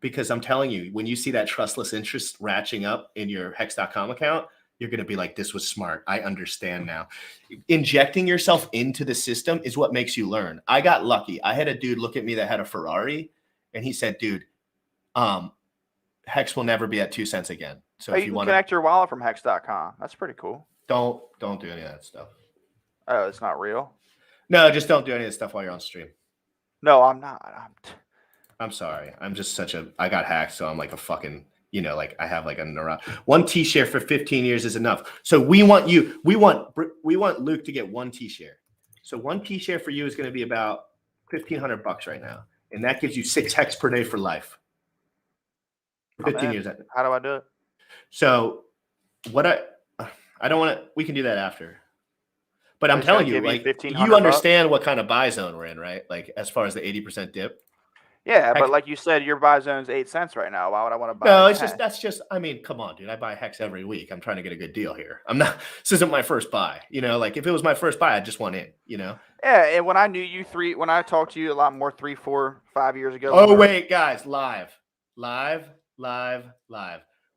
Because I'm telling you, when you see that trustless interest ratcheting up in your Hex.com account, you're going to be like, this was smart. I understand now. Injecting yourself into the system is what makes you learn. I got lucky. I had a dude look at me that had a Ferrari, and he said, dude, Hex will never be at 2 cents again. So if you want to connect your wallet from Hex.com, that's pretty cool. Don't do any of that stuff. Oh, it's not real? No, just don't do any of this stuff while you're on stream. No, I'm not. I'm sorry. I'm just I got hacked, so I'm like a fucking, like I have like a neuron. One T-share for 15 years is enough. So we want Luke to get one T-share. So one T-share for you is going to be about $1,500 right now. And that gives you 6 Hex per day for life. 15 years. How do I do it? So what I don't want to, we can do that after. But I'm telling you, like, you understand what kind of buy zone we're in, right? Like, as far as the 80% dip. Yeah, Hex, but like you said, your buy zone's 8 cents right now. Why would I want to buy? No, that's just, I mean, come on, dude. I buy Hex every week. I'm trying to get a good deal here. This isn't my first buy. Like, if it was my first buy, I'd just want in, Yeah, and when I knew you when I talked to you a lot more 3, 4, 5 years ago. Oh, wait, guys, live.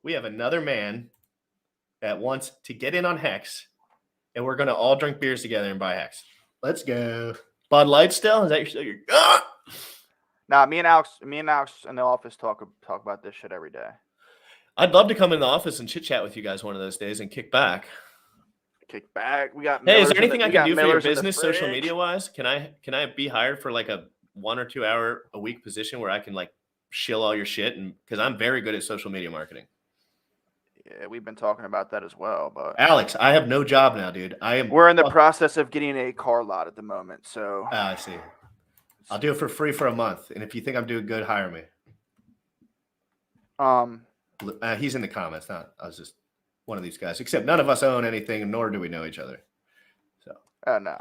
We have another man that wants to get in on Hex, and we're going to all drink beers together and buy Hex. Let's go. Bud Light still? Is that your Nah, me and Alex in the office talk about this shit every day. I'd love to come in the office and chit chat with you guys one of those days and kick back. We got. Hey, is there anything I can do for your business, social media wise? Can I be hired for like a 1 or 2 hour a week position where I can like shill all your shit? And because I'm very good at social media marketing. Yeah, we've been talking about that as well. But Alex, I have no job now, dude. We're in the process of getting a car lot at the moment. So I see. I'll do it for free for a month, and if you think I'm doing good, hire me. He's in the comments. I was just one of these guys. Except none of us own anything, nor do we know each other. So. No.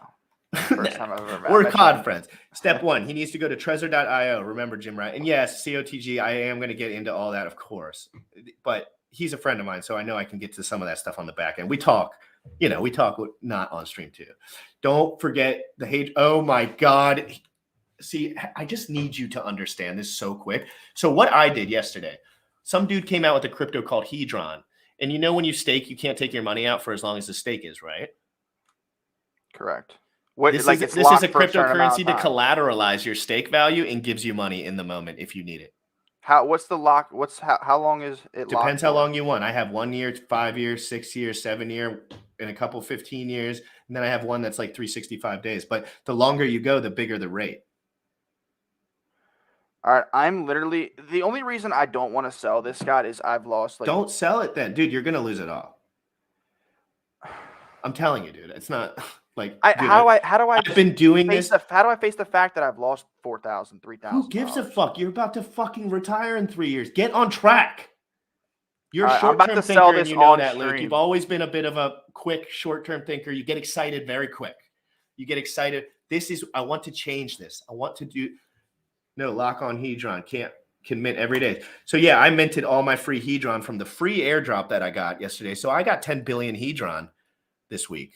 First time I've ever met. We're COD friends. Step 1, he needs to go to Trezor.io. Remember, Jim, right? And yes, COTG. I am going to get into all that, of course. But he's a friend of mine, so I know I can get to some of that stuff on the back end. We talk. We talk not on stream too. Don't forget the hate. Oh my God. See, I just need you to understand this so quick. So what I did yesterday, some dude came out with a crypto called Hedron. And when you stake, you can't take your money out for as long as the stake is, right? Correct. This is a cryptocurrency to collateralize your stake value and gives you money in the moment if you need it. What's the lock? How long is it locked Depends how for? long you want. I have 1 year, 5 years, 6 years, 7 year, and a couple 15 years. And then I have one that's like 365 days. But the longer you go, the bigger the rate. All right, I'm literally the only reason I don't want to sell this, Scott, is I've lost like. Don't sell it then. Dude, you're going to lose it all. I'm telling you, dude. It's not like how do I I've been doing this. How do I face the fact that I've lost $4,000, $3,000? Who gives a fuck? You're about to fucking retire in 3 years. Get on track. You're a I'm about short-term to thinker, sell and this you know on that, Luke. stream. You've always been a bit of a quick, short-term thinker. You get excited very quick. You get excited. I want to change this. I want to do lock on Hedron. Can mint every day. So yeah, I minted all my free Hedron from the free airdrop that I got yesterday. So I got 10 billion Hedron this week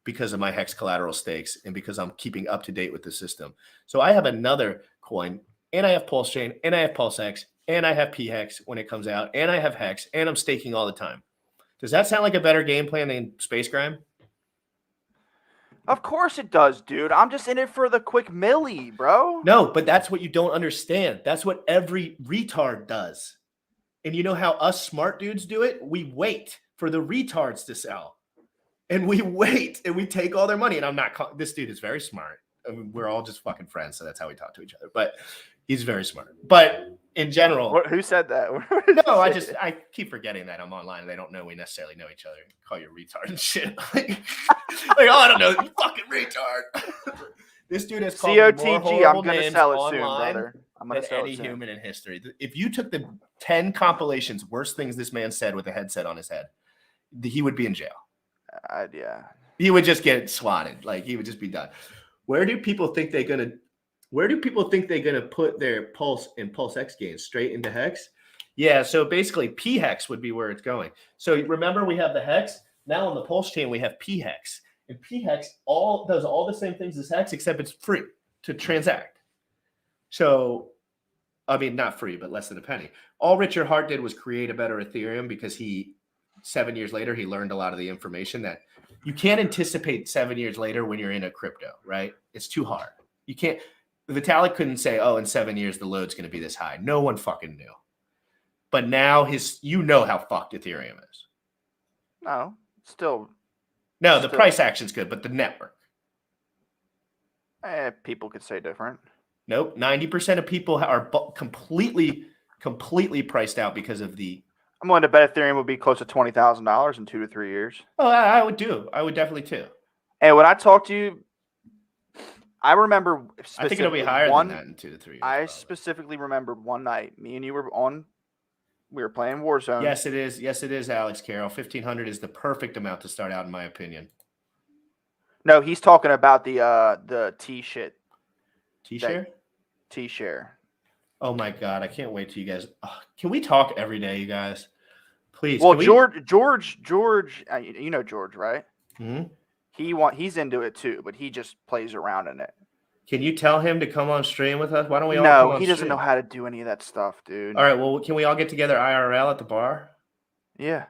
because of my hex collateral stakes and because I'm keeping up to date with the system. So I have another coin, and I have PulseChain, and I have PulseX, and I have PHEX when it comes out, and I have Hex, and I'm staking all the time. Does that sound like a better game plan than Space Grime? Of course it does, dude. I'm just in it for the quick milli, bro. No, but that's what you don't understand. That's what every retard does. And you know how us smart dudes do it? We wait for the retards to sell. And we wait and we take all their money. And this dude is very smart. I mean, we're all just fucking friends, so that's how we talk to each other. But he's very smart. But in general, who said that? No, I keep forgetting that I'm online and they don't know we necessarily know each other. Call you retard and shit. like, I don't know, you fucking retard. This dude has called me more COTG. horrible I'm gonna names sell it soon, online brother. I'm gonna than sell any it soon. human in history. If you took the 10 compilations, worst things this man said with a headset on his head, he would be in jail. Yeah. He would just get swatted. Like he would just be done. Where do people think they're gonna put their Pulse and PulseX gains? Straight into Hex? Yeah, so basically PHEX would be where it's going. So remember we have the Hex. Now on the Pulse chain we have PHEX. And PHEX does all the same things as Hex, except it's free to transact. So, I mean, not free, but less than a penny. All Richard Hart did was create a better Ethereum because 7 years later, he learned a lot of the information that you can't anticipate 7 years later when you're in a crypto, right? It's too hard. You can't. Vitalik couldn't say, oh, in 7 years, the load's going to be this high. No one fucking knew. But now you know how fucked Ethereum is. No, still. No, the price action's good, but the network. People could say different. Nope. 90% of people are completely priced out because of the. I'm willing to bet Ethereum will be close to $20,000 in 2 to 3 years. Oh, I would do. I would definitely too. And when I talk to you, I remember. I think it'll be higher than that in 2 to 3 years. I specifically remember one night, me and you were on. We were playing Warzone. Yes, it is. Yes, it is, Alex Carroll. 1,500 is the perfect amount to start out, in my opinion. No, he's talking about the T shit. T-share? T-share. Oh my God, I can't wait till you guys. Can we talk every day, you guys? Please. Well, George, you know George, right? Mm-hmm. He's into it too, but he just plays around in it. Can you tell him to come on stream with us? Why don't we all? No, he doesn't know how to do any of that stuff, dude. All right, well, can we all get together IRL at the bar? Yeah.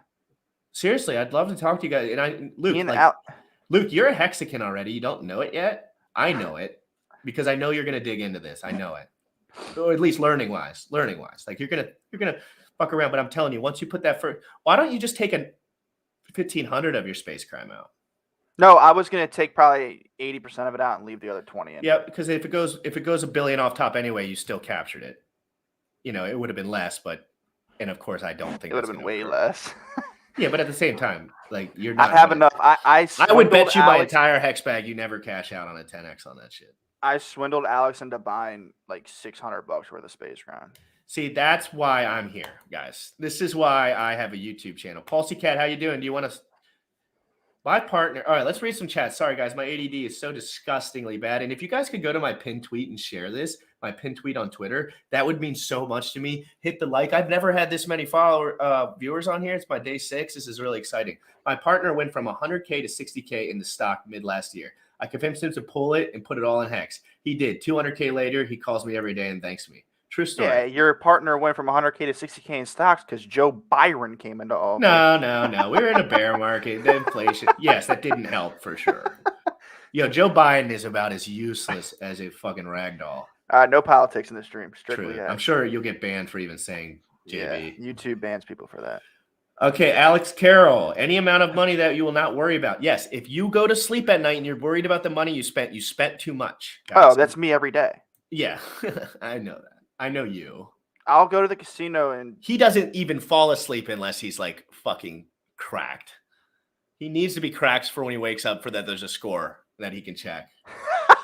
Seriously, I'd love to talk to you guys. And Luke, you're a Hexagon already. You don't know it yet. I know it because I know you're gonna dig into this. I know it, or at least learning wise. Like you're gonna fuck around. But I'm telling you, once you put that why don't you just take a 1,500 of your Space Crime out? No, I was gonna take probably 80% of it out and leave the other 20 in. Yeah, because if it goes $1 billion off top anyway, you still captured it. You know, it would have been less, and of course, I don't think it would have been way less. Yeah, but at the same time, like you're not. I have enough. I would bet you my entire hex bag you never cash out on a 10x on that shit. I swindled Alex into buying like $600 worth of Space Ground. See, that's why I'm here, guys. This is why I have a YouTube channel. PulseChat, how you doing? Do you want to? My partner. All right, let's read some chats. Sorry, guys. My ADD is so disgustingly bad. And if you guys could go to my pinned tweet and share this, my pinned tweet on Twitter, that would mean so much to me. Hit the like. I've never had this many viewers on here. It's my day 6. This is really exciting. My partner went from 100K to 60K in the stock mid last year. I convinced him to pull it and put it all in Hex. He did. 200K later, he calls me every day and thanks me. True story. Yeah, your partner went from 100K to 60K in stocks because Joe Byron came into office. No. We were in a bear market. The inflation. Yes, that didn't help for sure. Joe Biden is about as useless as a fucking ragdoll. No politics in the stream. Strictly True. I'm hex. sure you'll get banned for even saying JB. Yeah, YouTube bans people for that. Okay, Alex Carroll. Any amount of money that you will not worry about. Yes, if you go to sleep at night and you're worried about the money you spent too much. Guys. Oh, that's me every day. Yeah, I know that. I know you. I'll go to the casino and He doesn't even fall asleep unless he's like fucking cracked. He needs to be cracked for when he wakes up for that there's a score that he can check.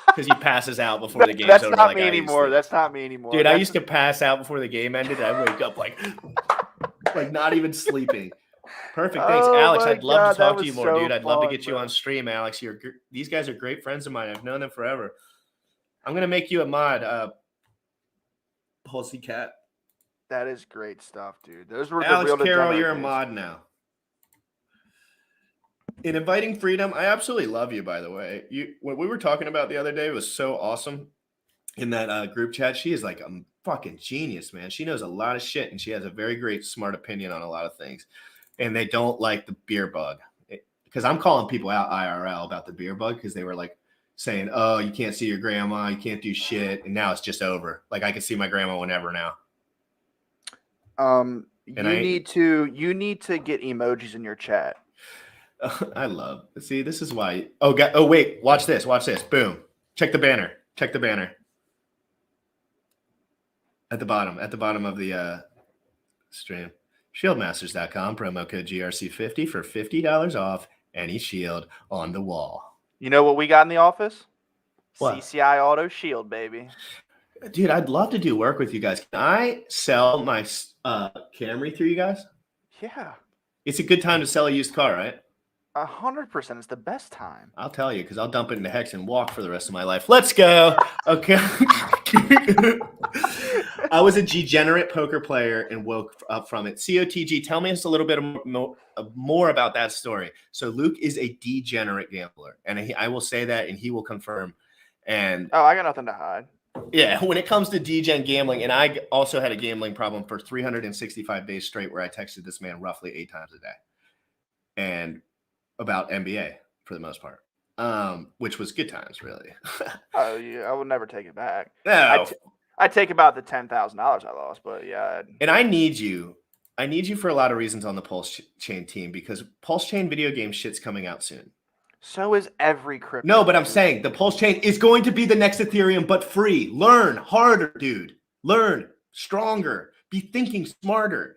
Because he passes out before the game's that's over. not like me I anymore. used to. That's not me anymore. Dude, I used to pass out before the game ended. I wake up like not even sleeping. Perfect. Thanks, Oh Alex. my I'd love to God, talk that to you was more, so dude. I'd love to fun, get you bro. on stream, Alex. These guys are great friends of mine. I've known them forever. I'm gonna make you a mod. Pulsey Cat. That is great stuff, dude. Those were Alex the real Carroll, degenerate you're a days. mod now. In Inviting Freedom, I absolutely love you, by the way. What we were talking about the other day was so awesome in that group chat. She is like a fucking genius, man. She knows a lot of shit, and she has a very great, smart opinion on a lot of things. And they don't like the beer bug. Because I'm calling people out IRL about the beer bug because they were like saying, oh, you can't see your grandma, you can't do shit. And now it's just over. Like I can see my grandma whenever now. You need to get emojis in your chat. I love. See, this is why. Oh, wait. Watch this. Watch this. Boom. Check the banner. Check the banner. At the bottom of the stream. Shieldmasters.com, promo code GRC50 for $50 off any shield on the wall. You know what we got in the office? What? CCI Auto Shield, baby. Dude, I'd love to do work with you guys. Can I sell my Camry through you guys? Yeah. It's a good time to sell a used car, right? 100%. It's the best time. I'll tell you, because I'll dump it into Hex and walk for the rest of my life. Let's go. Okay. I was a degenerate poker player and woke up from it. COTG, tell me just a little bit more about that story. So Luke is a degenerate gambler, and I will say that, and he will confirm. And I got nothing to hide. Yeah, when it comes to degen gambling, and I also had a gambling problem for 365 days straight where I texted this man roughly 8 times a day. And about NBA for the most part, which was good times, really. Oh, yeah, I would never take it back. No. I'd take about the $10,000 I lost, but yeah. And I need you. I need you for a lot of reasons on the PulseChain team because PulseChain video game shit's coming out soon. So is every crypto. No, but I'm saying the PulseChain is going to be the next Ethereum, but free. Learn harder, dude. Learn stronger. Be thinking smarter.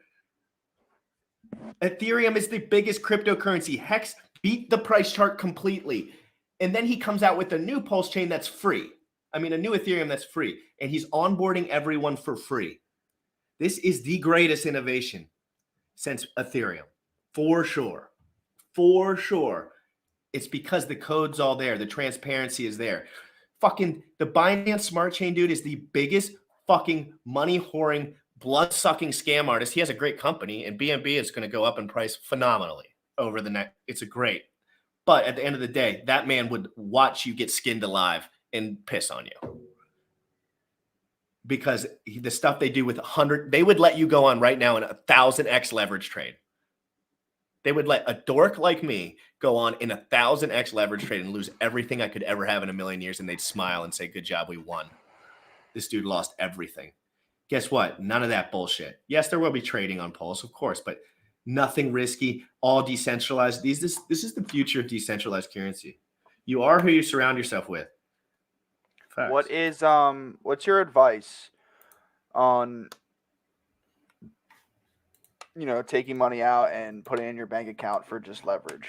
Ethereum is the biggest cryptocurrency. Hex beat the price chart completely. And then he comes out with a new PulseChain that's free. I mean, a new Ethereum that's free. And he's onboarding everyone for free. This is the greatest innovation since Ethereum. For sure. For sure. It's because the code's all there. The transparency is there. Fucking the Binance Smart Chain dude is the biggest fucking money whoring, blood sucking scam artist. He has a great company, and BNB is going to go up in price phenomenally over the next. It's a great. But at the end of the day, that man would watch you get skinned alive and piss on you. Because the stuff they do with 100, they would let you go on right now in 1,000x leverage trade. They would let a dork like me go on in 1,000x leverage trade and lose everything I could ever have in a million years, and they'd smile and say, good job, we won. This dude lost everything. Guess what? None of that bullshit. Yes, there will be trading on Pulse, of course, but nothing risky, all decentralized. This is the future of decentralized currency. You are who you surround yourself with. Facts. What's your advice on taking money out and putting it in your bank account for just leverage?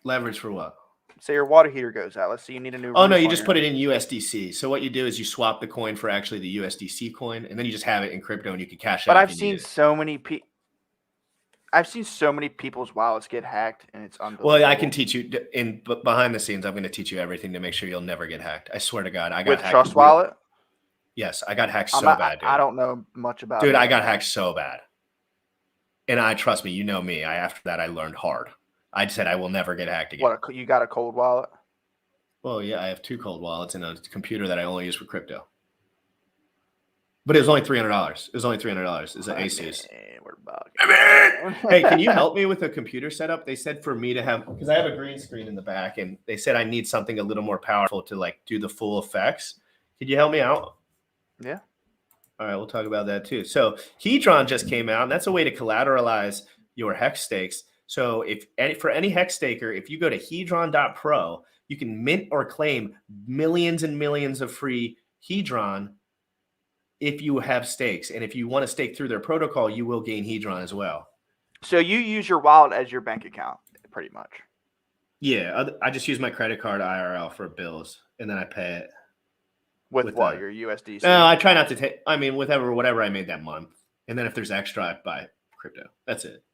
Leverage for what? Say your water heater goes out. Let's say you need a new. Oh, no, you just put it in USDC. So what you do is you swap the coin for actually the USDC coin, and then you just have it in crypto, and you can cash out. But I've seen so many people's wallets get hacked, and it's unbelievable. Well, I can teach you behind the scenes. I'm going to teach you everything to make sure you'll never get hacked. I swear to God, I got with hacked. Trust Wallet. Yes, I got hacked so bad, dude. I don't know much about. Dude, I got hacked so bad, and trust me, you know me. After that, I learned hard. I said I will never get hacked again. What, you got a cold wallet? Well, yeah, I have 2 cold wallets and a computer that I only use for crypto. But it was only $300. It was only $300. It's an Asus. We're bugging. Hey, can you help me with a computer setup? They said for me to have, because I have a green screen in the back, and they said I need something a little more powerful to like do the full effects. Could you help me out? Yeah. All right, we'll talk about that too. So Hedron just came out, and that's a way to collateralize your hex stakes. So for any hex staker, if you go to hedron.pro, you can mint or claim millions and millions of free Hedron if you have stakes. And if you want to stake through their protocol, you will gain Hedron as well. So you use your wallet as your bank account, pretty much. Yeah, I just use my credit card IRL for bills, and then I pay it. With what? Your USDC? No, I try not to take. I mean, whatever I made that month, and then if there's extra, I buy crypto. That's it.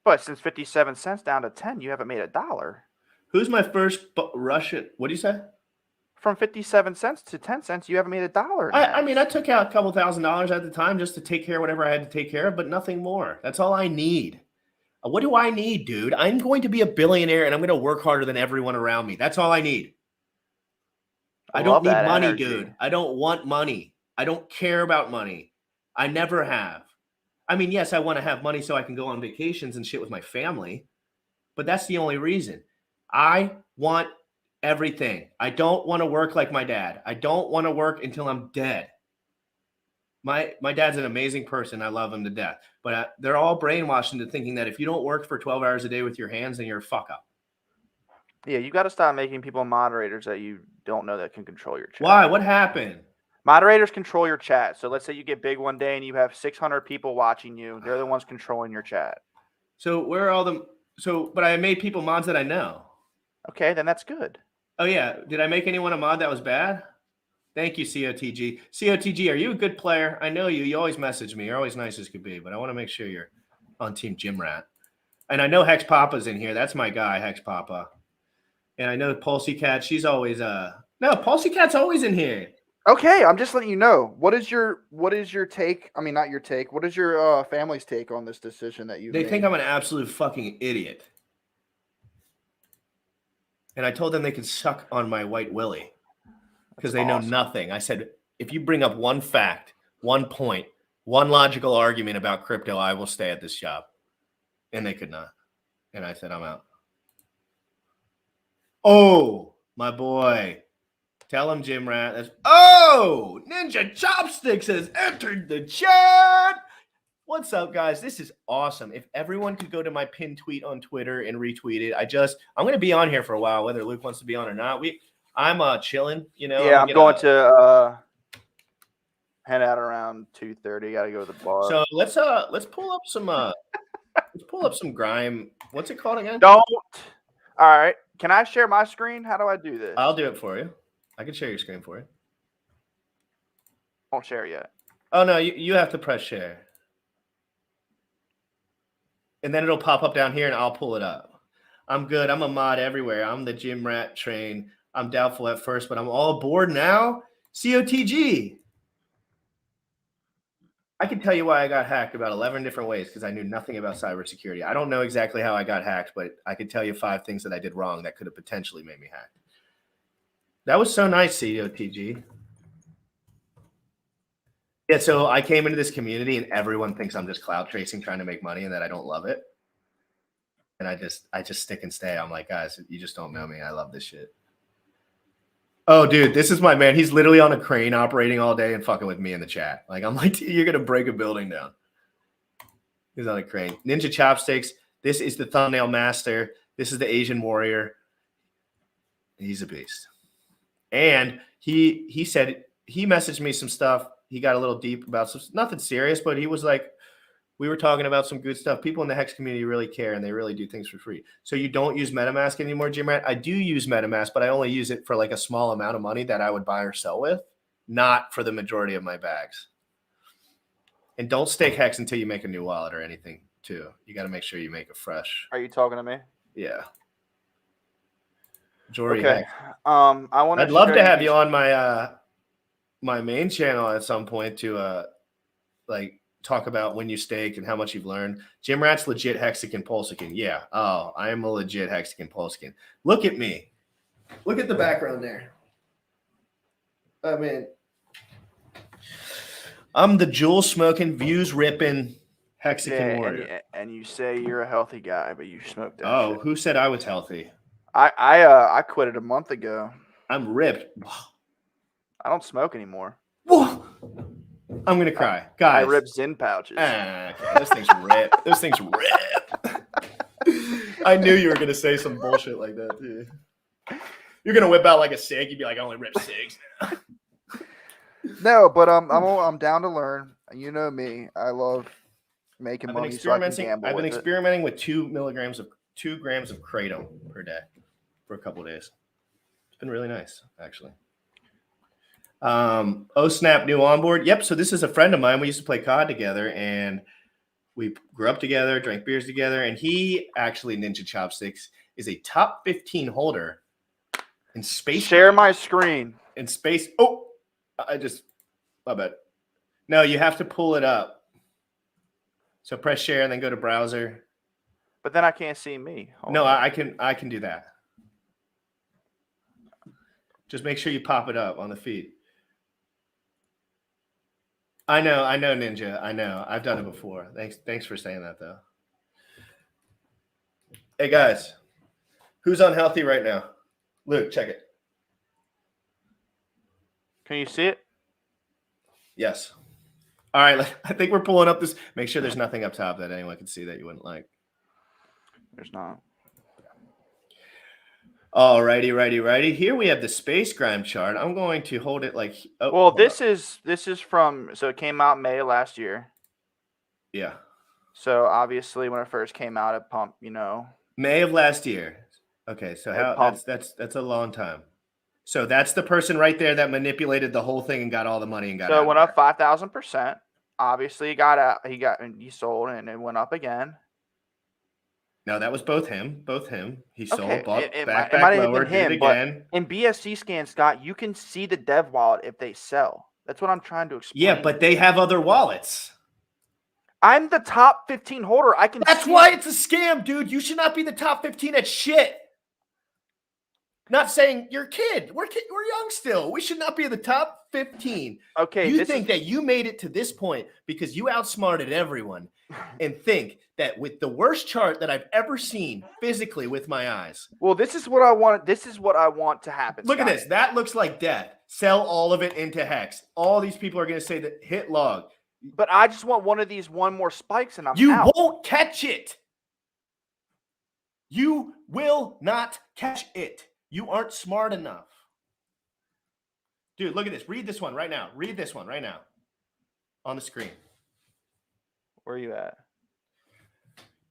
But since 57 cents down to 10, you haven't made $1. Who's my first Russian? What do you say? From 57 cents to 10 cents, you haven't made $1. I mean, I took out a couple $1,000s at the time just to take care of whatever I had to take care of, but nothing more. That's all I need. What do I need, dude? I'm going to be a billionaire, and I'm going to work harder than everyone around me. That's all I need. I don't need money, energy. Dude. I don't want money. I don't care about money. I never have. I mean, yes, I want to have money so I can go on vacations and shit with my family, but that's the only reason. I want everything. I don't want to work like my dad. I don't want to work until I'm dead. My dad's an amazing person. I love him to death, but they're all brainwashed into thinking that if you don't work for 12 hours a day with your hands, then you're a fuck up. Yeah, you got to stop making people moderators that you don't know that can control your chat. Why? What happened? Moderators control your chat. So let's say you get big one day and you have 600 people watching you. They're the ones controlling your chat. So where are all them? But I made people mods that I know. Okay, then that's good. Oh, yeah. Did I make anyone a mod that was bad? Thank you, COTG. COTG, are you a good player? I know you. You always message me. You're always nice as could be, but I want to make sure you're on Team Jim Rat. And I know Hex Papa's in here. That's my guy, Hex Papa. And I know PulseChat. She's always no, PulseCat's always in here. Okay, I'm just letting you know. What is your take? I mean, not your take. What is your family's take on this decision that you made? They think I'm an absolute fucking idiot. And I told them they could suck on my white willy because they know nothing. I said, if you bring up one fact, one point, one logical argument about crypto, I will stay at this job. And they could not. And I said, I'm out. Oh, my boy. Tell him, Jim Rat. Ninja Chopsticks has entered the chat. What's up, guys? This is awesome. If everyone could go to my pinned tweet on Twitter and retweet it, I'm going to be on here for a while, whether Luke wants to be on or not. I'm chilling, you know. Yeah, I'm going to head out around 2:30. Got to go to the bar. So let's pull up some grime. What's it called again? Don't. All right. Can I share my screen? How do I do this? I'll do it for you. I can share your screen for you. Won't share yet. Oh no, you have to press share. And then it'll pop up down here and I'll pull it up. I'm good. I'm a mod everywhere. I'm the Jim Rat train. I'm doubtful at first, but I'm all aboard now. COTG. I can tell you why I got hacked about 11 different ways because I knew nothing about cybersecurity. I don't know exactly how I got hacked, but I could tell you 5 things that I did wrong that could have potentially made me hacked. That was so nice, COTG. Yeah, so I came into this community and everyone thinks I'm just cloud tracing trying to make money and that I don't love it. And I just stick and stay. I'm like, guys, you just don't know me. I love this shit. Oh, dude, this is my man. He's literally on a crane operating all day and fucking with me in the chat. Like, I'm like, you're going to break a building down. He's on a crane. Ninja Chopsticks. This is the thumbnail master. This is the Asian warrior. He's a beast. And he said, he messaged me some stuff. He got a little deep about some, nothing serious, but he was like, we were talking about some good stuff. People in the Hex community really care, and they really do things for free. So you don't use MetaMask anymore, Jim Rat? I do use MetaMask, but I only use it for like a small amount of money that I would buy or sell with, not for the majority of my bags. And don't stake Hex until you make a new wallet or anything, too. You got to make sure you make it fresh. Are you talking to me? Yeah. Majority okay. Hex. I'd love to have you on my my main channel at some point to like talk about when you stake and how much you've learned. Jim Rat's legit Hexagon PULSECHAIN. Yeah. Oh, I am a legit Hexagon PULSECHAIN. Look at me. Look at the background there. I mean, I'm the jewel smoking, views ripping Hexagon warrior. And you say you're a healthy guy, but you smoke that. Oh, shit. Who said I was healthy? I quit it a month ago. I'm ripped. I don't smoke anymore. Whoa! I'm gonna cry, guys. I rip Zyn pouches. Okay, those things rip. Those things rip. I knew you were gonna say some bullshit like that, too. You're gonna whip out like a cig. You'd be like, I only rip cigs now. No, but I'm down to learn. You know me. I love making money, so I can gamble. I've been with it. experimenting with 2 grams of kratom per day for a couple of days. It's been really nice, actually. Oh snap, new onboard. Yep. So this is a friend of mine. We used to play COD together, and we grew up together, drank beers together, and he actually, Ninja Chopsticks, is a top 15 holder in space. Share my screen. In space. Oh, my bad. No, you have to pull it up. So press share and then go to browser. But then I can't see me. No, I can do that. Just make sure you pop it up on the feed. I know, Ninja. I know. I've done it before. Thanks for saying that, though. Hey, guys. Who's unhealthy right now? Luke, check it. Can you see it? Yes. All right. I think we're pulling up this. Make sure there's nothing up top that anyone can see that you wouldn't like. There's not. All righty. Here we have the space grind chart. I'm going to hold it like. Oh, well, this is from. So it came out May last year. Yeah. So obviously, when it first came out, it pumped. May of last year. Okay, so that's a long time. So that's the person right there that manipulated the whole thing and got all the money and got. So it went up 5,000%. Obviously, he sold and it went up again. No, that was both him. He sold, Okay. bought, It back might have lower, been him, did it again. In BSC scan, Scott, you can see the dev wallet if they sell. That's what I'm trying to explain. Yeah, but they have other wallets. I'm the top 15 holder. I can. That's why it's a scam, dude. You should not be the top 15 at shit. Not saying you're a kid. We're young still. We should not be in the top 15. Okay. You think that you made it to this point because you outsmarted everyone and think that with the worst chart that I've ever seen physically with my eyes. Well, this is what I want. This is what I want to happen. Look at this. That looks like death. Sell all of it into Hex. All these people are going to say that hit log. But I just want one of these more spikes and I'm out. You won't catch it. You will not catch it. You aren't smart enough. Dude, look at this. Read this one right now. Read this one right now on the screen. Where are you at?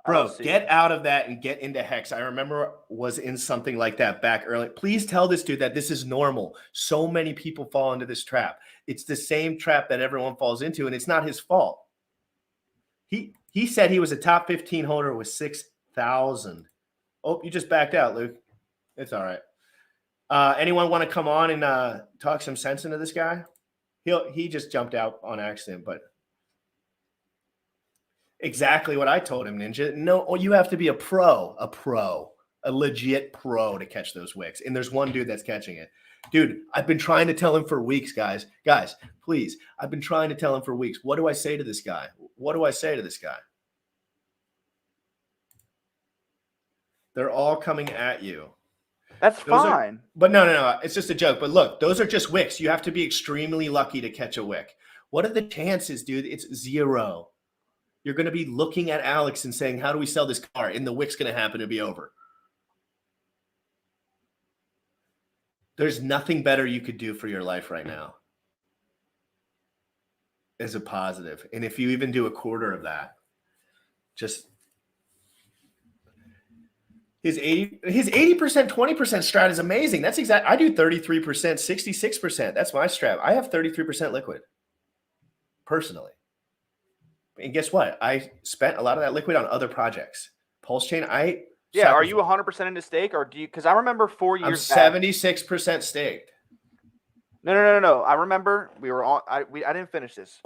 Bro, get out of that and get into Hex. I remember was in something like that back early. Please tell this dude that this is normal. So many people fall into this trap. It's the same trap that everyone falls into, and it's not his fault. He said he was a top 15 holder with 6,000. Oh, you just backed out, Luke. It's all right. Anyone want to come on and talk some sense into this guy? He just jumped out on accident, but exactly what I told him, Ninja. No, you have to be a legit pro to catch those wicks. And there's one dude that's catching it. Dude, I've been trying to tell him for weeks, guys. Guys, please. I've been trying to tell him for weeks. What do I say to this guy? They're all coming at you. That's fine. But no. It's just a joke. But look, those are just wicks. You have to be extremely lucky to catch a wick. What are the chances, dude? It's 0. You're going to be looking at Alex and saying, how do we sell this car? And the wick's going to happen to be over. There's nothing better you could do for your life right now as a positive. And if you even do a quarter of that, just his 80%, 20% strat is amazing. That's exact. I do 33%, 66%. That's my strat. I have 33% liquid personally. And guess what? I spent a lot of that liquid on other projects. PulseChain, are you 100% into stake or do you? Because I remember 4 years. I'm 76% staked. No. I remember we were on. I didn't finish this.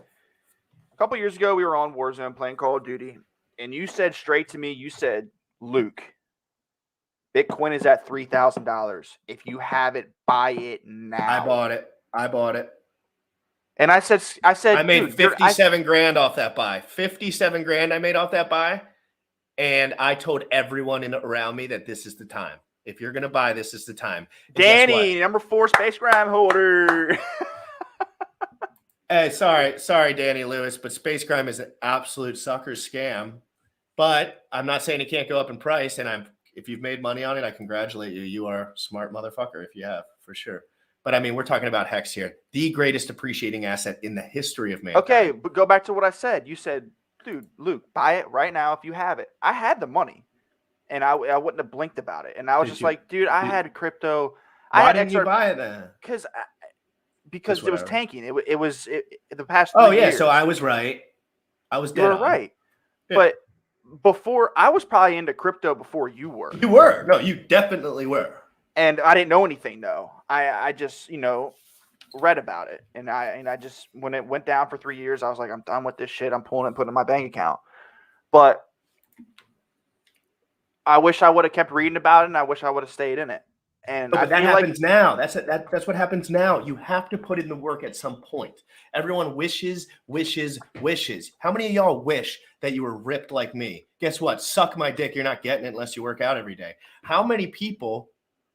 A couple years ago, we were on Warzone playing Call of Duty, and you said straight to me, you said, Luke, Bitcoin is at $3,000. If you have it, buy it now. I bought it. And I said, I made 57 grand off that buy. 57 grand I made off that buy. And I told everyone around me that this is the time. If you're going to buy, this is the time. And Danny, number 4 space gram holder. Hey, sorry, Danny Lewis, but Space Crime is an absolute sucker scam. But I'm not saying it can't go up in price. And if you've made money on it, I congratulate you. You are a smart motherfucker if you have, for sure. But I mean, we're talking about Hex here, the greatest appreciating asset in the history of mankind. Okay, but go back to what I said. You said, dude, Luke, buy it right now if you have it. I had the money, and I wouldn't have blinked about it. And I was just like, dude, I had crypto. Why didn't you buy it then? Because it was tanking. It was the past 3 Oh, yeah, years. so I was right. I was dead You were on. right. Yeah. But before, I was probably into crypto before you were. You were. No, you definitely were. And I didn't know anything, though. I just, read about it. And I just, when it went down for 3 years, I was like, I'm done with this shit. I'm pulling it and putting it in my bank account. But I wish I would have kept reading about it, and I wish I would have stayed in it. And but that happens now. That's what happens now. You have to put in the work at some point. Everyone wishes. How many of y'all wish that you were ripped like me? Guess what? Suck my dick. You're not getting it unless you work out every day. How many people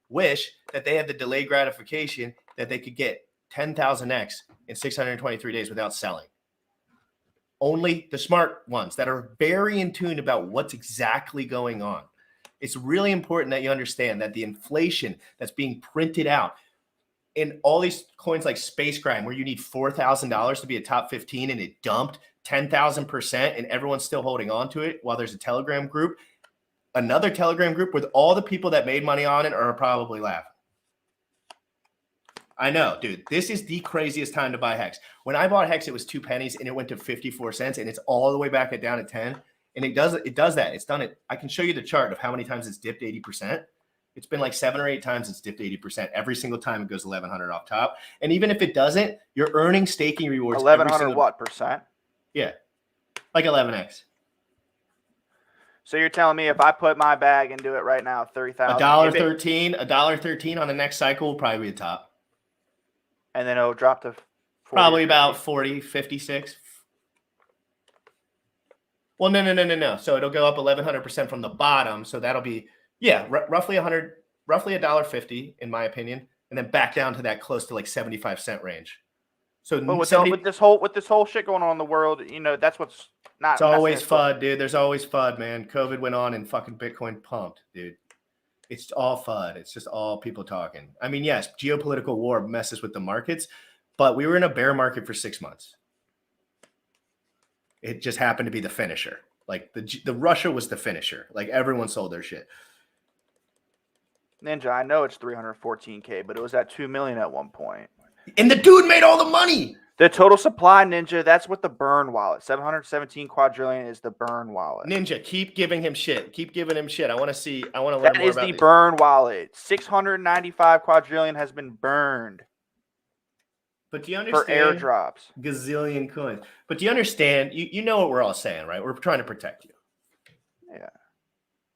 wish that they had the delayed gratification that they could get 10,000x in 623 days without selling? Only the smart ones that are very in tune about what's exactly going on. It's really important that you understand that the inflation that's being printed out in all these coins like Space Crime, where you need $4,000 to be a top 15 and it dumped 10,000% and everyone's still holding on to it while there's a Telegram group, another Telegram group with all the people that made money on it are probably laughing. I know, dude, this is the craziest time to buy Hex. When I bought Hex, it was 2 pennies and it went to 54 cents and it's all the way back down at 10. And it does that. It's done it. I can show you the chart of how many times it's dipped 80%. It's been like 7 or 8 times it's dipped 80%. Every single time it goes 1,100 off top. And even if it doesn't, you're earning staking rewards. 1,100 what percent? Yeah, like 11x. So you're telling me if I put my bag and do it right now, 30,000. $1.13 on the next cycle will probably be the top. And then it'll drop to 40, probably about 40, 56. Well, no. So it'll go up 1,100% from the bottom. So that'll be, roughly $1.50 in my opinion, and then back down to that close to like 75-cent range. So with this whole shit going on in the world, that's what's not. It's always FUD, dude. There's always FUD, man. COVID went on and fucking Bitcoin pumped, dude. It's all FUD. It's just all people talking. I mean, yes, geopolitical war messes with the markets, but we were in a bear market for 6 months. It just happened to be the finisher. Like the Russia was the finisher. Like everyone sold their shit. Ninja, I know it's 314K, but it was at 2 million at one point. And the dude made all the money. The total supply, Ninja, that's what the burn wallet. 717 quadrillion is the burn wallet. Ninja, keep giving him shit. Keep giving him shit. I want to learn more about that. That is the burn wallet. 695 quadrillion has been burned. But do you understand? For airdrops. Gazillion coins. But do you understand? You know what we're all saying, right? We're trying to protect you. Yeah.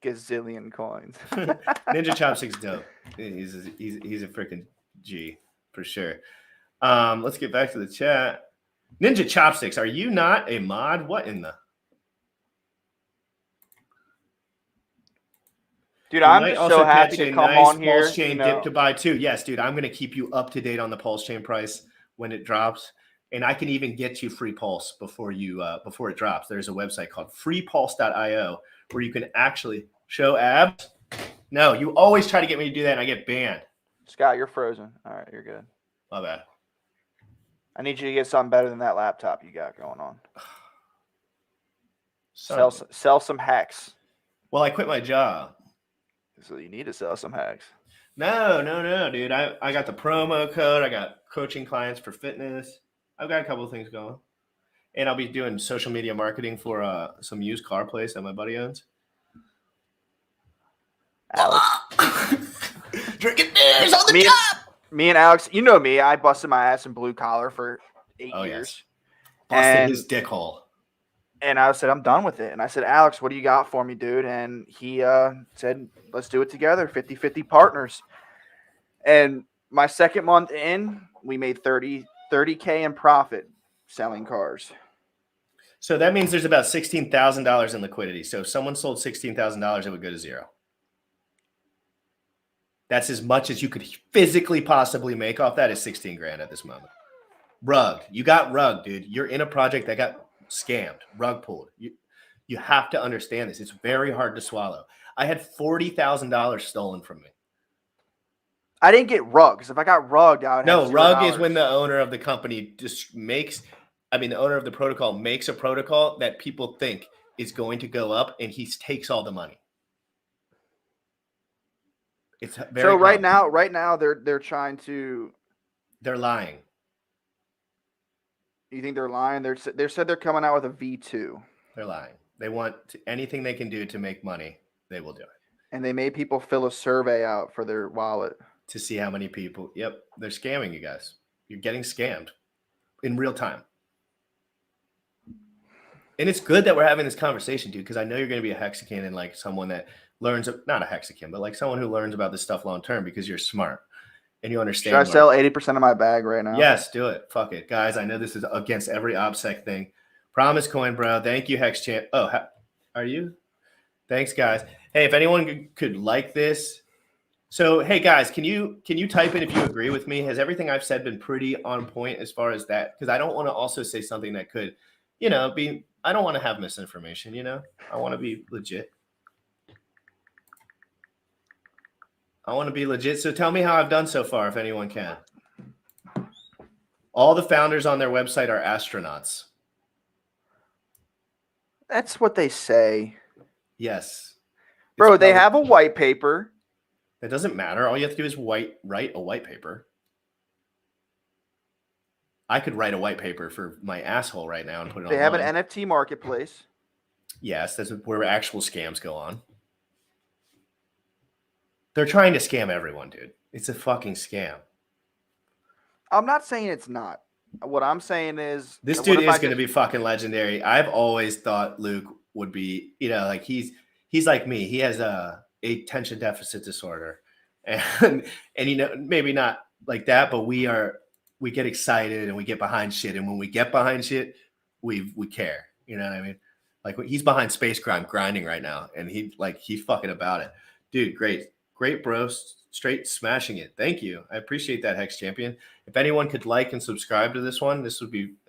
Gazillion coins. Ninja Chopstick's dope. He's a freaking G for sure. Let's get back to the chat. Ninja Chopsticks, are you not a mod? What in the? Dude, I'm just so happy to come on here. PULSECHAIN dip to buy too. Yes, dude, I'm going to keep you up to date on the PULSECHAIN price when it drops, and I can even get you free Pulse before it drops. There's a website called freepulse.io where you can actually show abs. No, you always try to get me to do that, and I get banned. Scott, you're frozen. All right, you're good. My bad. I need you to get something better than that laptop you got going on. Sell some hacks. Well, I quit my job. So you need to sell some hacks. No, dude. I got the promo code. I got coaching clients for fitness. I've got a couple of things going. And I'll be doing social media marketing for some used car place that my buddy owns. Alex. Drinking beers on the top. Me and Alex, you know me. I busted my ass in blue collar for 8 years. Yes. Busted his dick hole. And I said, I'm done with it. And I said, Alex, what do you got for me, dude? And he said, let's do it together, 50-50 partners. And my second month in, we made 30K in profit selling cars. So that means there's about $16,000 in liquidity. So if someone sold $16,000, it would go to zero. That's as much as you could physically possibly make off that is 16 grand at this moment. Rugged. You got rugged, dude. You're in a project that got scammed, rug pulled. You have to understand this. It's very hard to swallow. I had $40,000 stolen from me. I didn't get rugged. Because if I got rugged, I would have No, $0. rug is when the owner of the company just the owner of the protocol makes a protocol that people think is going to go up, and he takes all the money. It's very so right common. now they're trying to. They're lying. You think they're lying? They said they're coming out with a V2. They're lying. They want anything they can do to make money. They will do it. And they made people fill a survey out for their wallet to see how many people. Yep, they're scamming you guys. You're getting scammed in real time. And it's good that we're having this conversation, dude, because I know you're going to be a Hexakin and like someone that learns, not a Hexakin, but like someone who learns about this stuff long term because you're smart and you understand. Should I sell 80% of my bag right now? Yes, do it. Fuck it. Guys, I know this is against every OBSEC thing. Promise coin, bro. Thank you, Hex Champ. Oh, are you? Thanks, guys. Hey, if anyone could like this. So, hey, guys, can you type in if you agree with me? Has everything I've said been pretty on point as far as that? Because I don't want to also say something that could, be – I don't want to have misinformation, I want to be legit. So tell me how I've done so far, if anyone can. All the founders on their website are astronauts. That's what they say. Yes. Bro, they have a white paper. That doesn't matter. All you have to do is write a white paper. I could write a white paper for my asshole right now and put it on. They have an NFT marketplace. Yes, that's where actual scams go on. They're trying to scam everyone, dude. It's a fucking scam. I'm not saying it's not. What I'm saying is this dude is going to be fucking legendary. I've always thought Luke would be, like he's like me. He has a attention deficit disorder, and maybe not like that, but we get excited and we get behind shit, and when we get behind shit, we care. You know what I mean? Like he's behind Space Crime grinding right now, and he's fucking about it, dude. Great, bro. Straight smashing it. Thank you. I appreciate that, Hex Champion. If anyone could like and subscribe to this one, that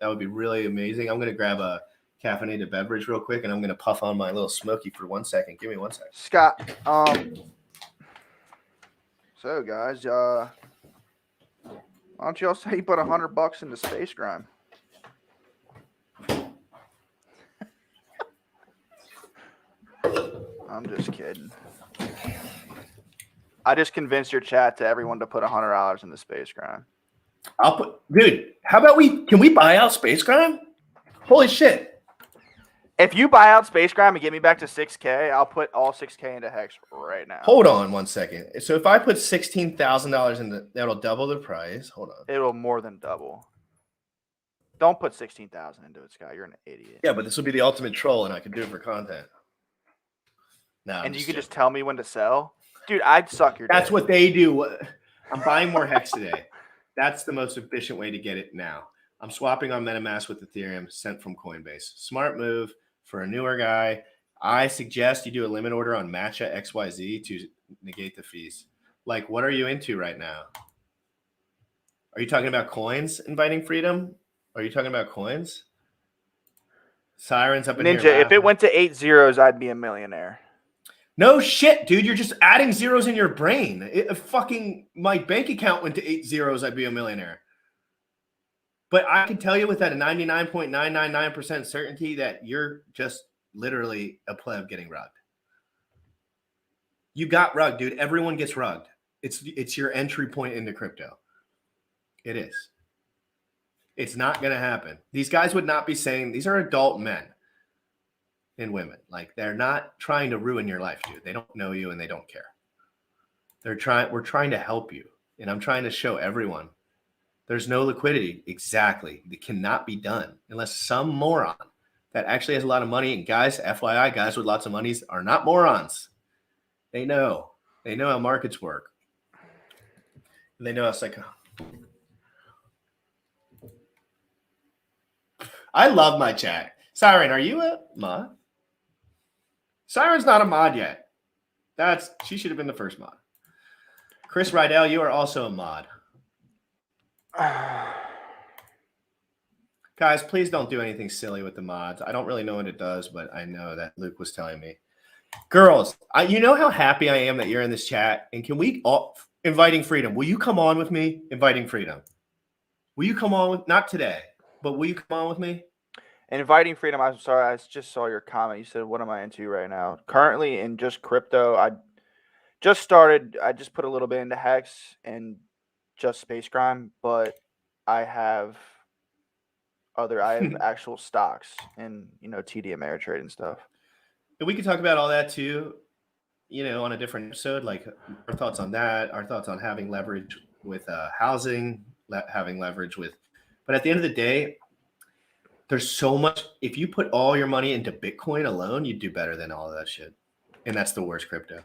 would be really amazing. I'm gonna grab a caffeinated beverage real quick, and I'm gonna puff on my little smoky for 1 second. Give me 1 second. Scott. So guys, why don't y'all say you put $100 into Space Crime? I'm just kidding. I just convinced your chat to everyone to put $100 in the Space Crime. Dude, how about can we buy out Space Crime? Holy shit. If you buy out Space Crime and get me back to 6K, I'll put all 6K into Hex right now. Hold on 1 second. So if I put $16,000 that'll double the price. Hold on. It'll more than double. Don't put $16,000 into it, Scott. You're an idiot. Yeah, but this will be the ultimate troll, and I can do it for content. No, and you can just tell me when to sell? Dude, I'd suck your That's dick. what they do. I'm buying more Hex today. That's the most efficient way to get it now. I'm swapping on MetaMask with Ethereum sent from Coinbase. Smart move for a newer guy. I suggest you do a limit order on Matcha XYZ to negate the fees. Like, what are you into right now? Are you talking about coins inviting freedom? Are you talking about coins? Sirens up in Ninja, here. Ninja, if it went to 8 zeros, I'd be a millionaire. No shit, dude. You're just adding zeros in your brain. My bank account went to 8 zeros, I'd be a millionaire. But I can tell you with that a 99.999% certainty that you're just literally a pleb getting rugged. You got rugged, dude. Everyone gets rugged. It's your entry point into crypto. It is. It's not going to happen. These guys would not be saying, these are adult men and women. Like, they're not trying to ruin your life, dude. They don't know you and they don't care. We're trying to help you. And I'm trying to show everyone there's no liquidity. Exactly. It cannot be done unless some moron that actually has a lot of money. And guys, FYI, guys with lots of money are not morons. They know how markets work. And they know it's like, I love my chat. Siren, are you a mod? Siren's not a mod yet. She should have been the first mod. Chris Rydell, you are also a mod. Guys, please don't do anything silly with the mods. I don't really know what it does, but I know that Luke was telling me. Girls, you know how happy I am that you're in this chat. And can we all inviting freedom? Will you come on with me? Inviting freedom. Will you come on with not today, but will you come on with me? Inviting freedom. I'm sorry, I just saw your comment. You said, "What am I into right now?" Currently in just crypto. I just started. I just put a little bit into Hex and just Space Crime, but I have actual stocks and TD Ameritrade and stuff. And we could talk about all that too, on a different episode, like our thoughts on that, our thoughts on having leverage with housing, having leverage with, but at the end of the day, there's so much. If you put all your money into Bitcoin alone, you'd do better than all of that shit. And that's the worst crypto.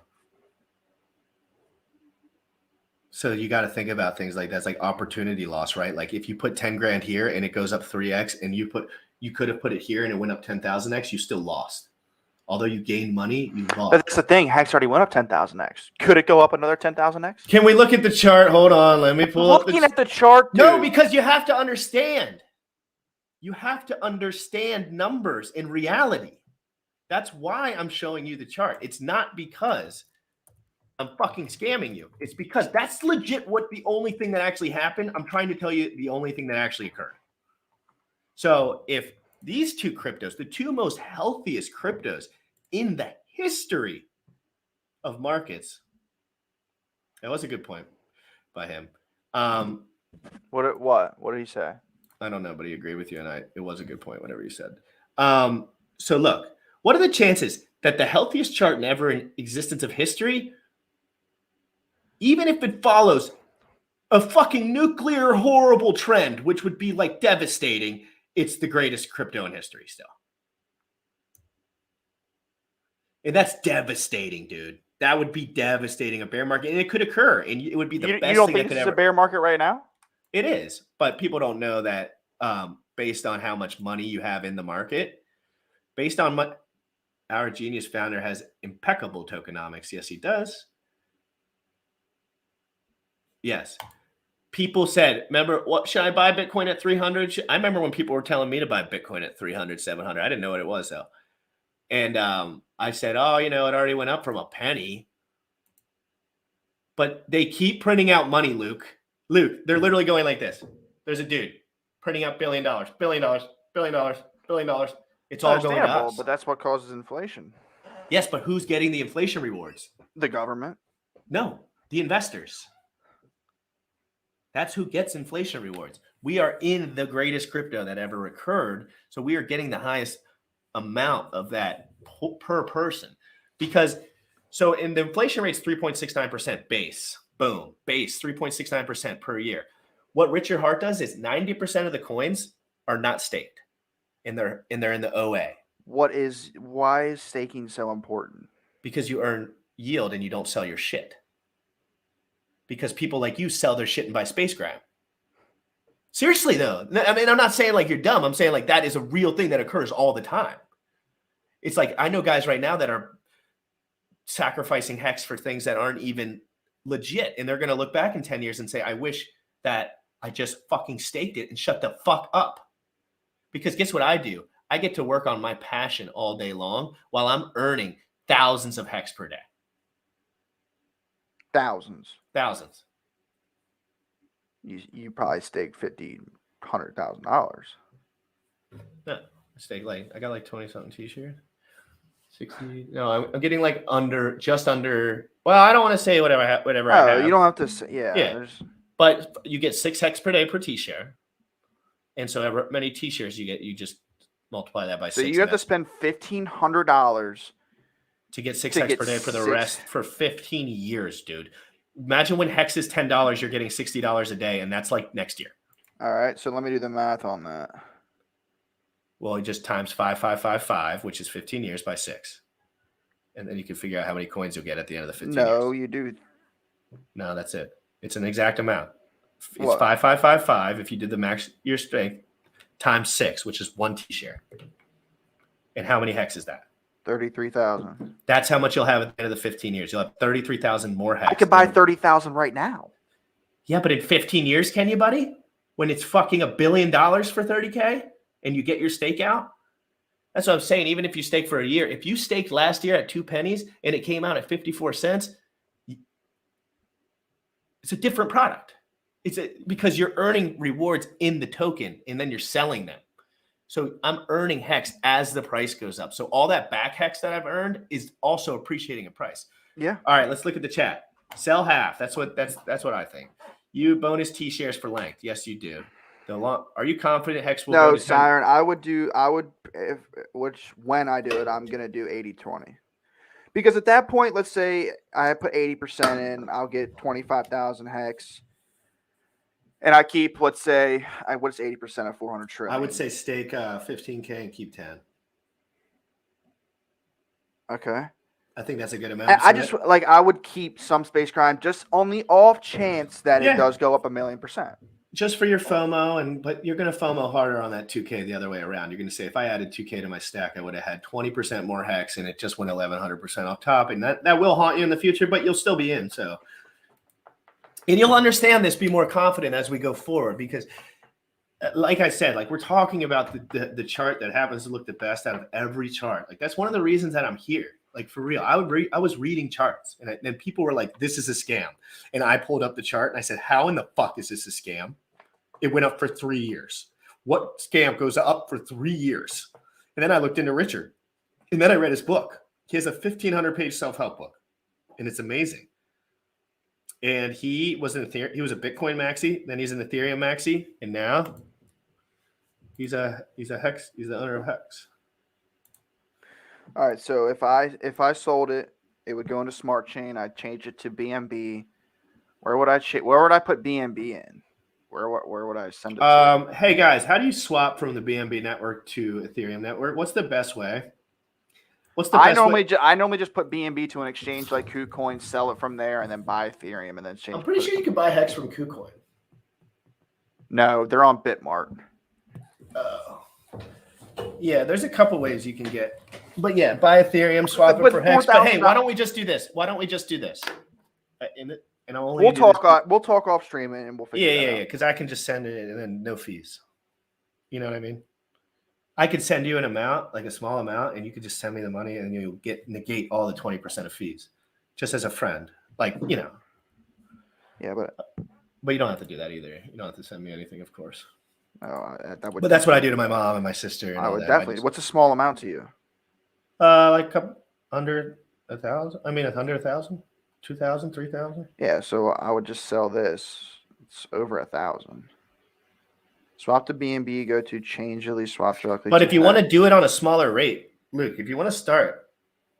So you got to think about things like that's like opportunity loss, right? Like if you put 10 grand here and it goes up 3x and you could have put it here and it went up 10,000x, you still lost. Although you gained money, you lost. But that's the thing. Hex already went up 10,000x. Could it go up another 10,000x? Can we look at the chart? Hold on. Let me pull up. Looking at the chart, dude. No, because you have to understand. You have to understand numbers in reality. That's why I'm showing you the chart. It's not because I'm fucking scamming you. It's because that's legit what the only thing that actually happened. I'm trying to tell you the only thing that actually occurred. So if these two cryptos, the two most healthiest cryptos in the history of markets, that was a good point by him. What did he say? I don't know, but he agreed with you, and it was a good point, whatever you said. So look, what are the chances that the healthiest chart in ever in existence of history, even if it follows a fucking nuclear horrible trend, which would be like devastating, it's the greatest crypto in history still. And that's devastating, dude. That would be devastating, a bear market, and it could occur, and it would be the best thing that could ever. You don't think this is a bear market right now? It is, but people don't know that based on how much money you have in the market, based on what our genius founder has impeccable tokenomics. Yes, he does. Yes. People said, remember, what should I buy Bitcoin at 300? I remember when people were telling me to buy Bitcoin at 300, 700. I didn't know what it was, though. And I said, oh, it already went up from a penny. But they keep printing out money, Luke. Luke, they're literally going like this. There's a dude printing out $1 billion, $1 billion, $1 billion, $1 billion. It's all going to us. But that's what causes inflation. Yes, but who's getting the inflation rewards? The government. No, the investors. That's who gets inflation rewards. We are in the greatest crypto that ever occurred. So we are getting the highest amount of that per person. Because, so in the inflation rate's 3.69% base. Boom, base 3.69% per year. What Richard Hart does is 90% of the coins are not staked, and they're in the OA. Why is staking so important? Because you earn yield and you don't sell your shit. Because people like you sell their shit and buy SpaceGram. Seriously though, I mean, I'm not saying like you're dumb. I'm saying like that is a real thing that occurs all the time. It's like I know guys right now that are sacrificing Hex for things that aren't even legit, and they're going to look back in 10 years and say, I wish that I just fucking staked it and shut the fuck up. Because guess what I do? I get to work on my passion all day long while I'm earning thousands of Hex per day. Thousands. You probably staked $100,000. No, I staked I got like 20 something t-shirts. 60. No, I'm getting like just under. Well, I don't want to say whatever I have. You don't have to say. Yeah. But you get 6 Hex per day per t-shirt, and so however many t-shirts you get, you just multiply that by 6. So you have to spend $1,500 to get 6 Hex per day for the rest for 15 years, dude. Imagine when Hex is $10, you're getting $60 a day, and that's like next year. All right, so let me do the math on that. Well, just times 5, which is 15 years by 6. And then you can figure out how many coins you'll get at the end of the 15 years. No, you do. No, that's it. It's an exact amount. It's 5 if you did the max your strength times 6, which is 1 t-share. And how many Hex is that? 33,000. That's how much you'll have at the end of the 15 years. You'll have 33,000 more Hex. I could buy 30,000 right now. Yeah, but in 15 years, can you, buddy? When it's fucking $1 billion for 30K? and you get your stake out, that's what I'm saying. Even if you stake for a year, if you staked last year at 2 pennies and it came out at 54 cents, it's a different product. Because you're earning rewards in the token and then you're selling them. So I'm earning hex as the price goes up. So all that back hex that I've earned is also appreciating in price. Yeah. All right, let's look at the chat. Sell half. That's what I think. You bonus T shares for length. Yes, you do. Are you confident hex will go No, to 10? Siren, when I do it, I'm going to do 80-20. Because at that point, let's say I put 80% in, I'll get 25,000 hex. And I keep, let's say, what's 80% of 400 trillion? I would say stake 15K and keep 10. Okay. I think that's a good amount. I would keep some space crime just on the off chance that it does go up 1,000,000%. Just for your FOMO, but you're going to FOMO harder on that 2K the other way around. You're going to say, if I added 2K to my stack, I would have had 20% more hex, and it just went 1,100% off top, and that will haunt you in the future, but you'll still be in. So, and you'll understand this, be more confident as we go forward, because, like I said, like we're talking about the chart that happens to look the best out of every chart. Like that's one of the reasons that I'm here. Like for real, I was reading charts, and then people were like, "This is a scam," and I pulled up the chart and I said, "How in the fuck is this a scam?" It went up for 3 years. What scam goes up for 3 years? And then I looked into Richard, and then I read his book. He has a 1,500-page self-help book, and it's amazing. And he was a Bitcoin maxi, then he's an Ethereum maxi, and now he's the owner of Hex. All right, so if I sold it, it would go into Smart Chain. I'd change it to BNB. Where would I put BNB in? Where would I send it to? Hey guys, how do you swap from the BNB network to Ethereum network? What's the best way? I normally just put BNB to an exchange like KuCoin, sell it from there, and then buy Ethereum and then change. I'm pretty sure you can buy Hex from KuCoin. No, they're on Bitmart. Oh. Yeah, there's a couple ways you can get. But yeah, buy Ethereum, swap it for Hex. But hey, why don't we just do this? We'll talk off stream and we'll figure it out. Yeah, because I can just send it and then no fees. You know what I mean? I could send you an amount, like a small amount, and you could just send me the money and you'll negate all the 20% of fees. Just as a friend. Like, you know. Yeah, but you don't have to do that either. You don't have to send me anything, of course. But that's what I do to my mom and my sister. And I would definitely. What's a small amount to you? Like under 1,000. I mean, under 1,000, 2,000, 3,000. Yeah, so I would just sell this. It's over 1,000. Swap to BNB. Go to Changelly. Swap directly. But if you want to do it on a smaller rate, Luke, if you want to start